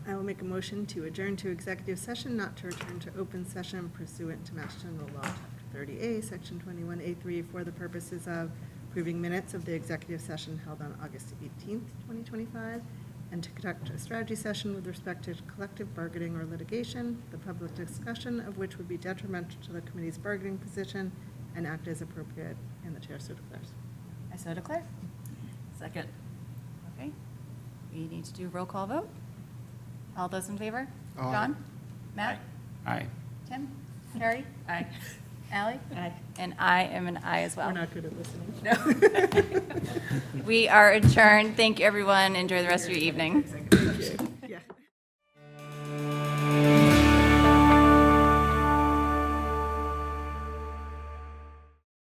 I will make a motion to adjourn to executive session, not to return to open session pursuant to Mass General Law, Chapter 30A, Section 21A3, for the purposes of approving minutes of the executive session held on August 18th, 2025, and to conduct a strategy session with respect to collective bargaining or litigation, the public discussion of which would be detrimental to the committee's bargaining position and act as appropriate, and the chair so declares. I so declare. Second. Okay. We need to do roll call vote. All those in favor? Aye. John? Matt? Aye. Tim? Carrie? Aye. Ally? Aye. And I am an aye as well. We're not good at listening. We are adjourned. Thank you, everyone. Enjoy the rest of your evening.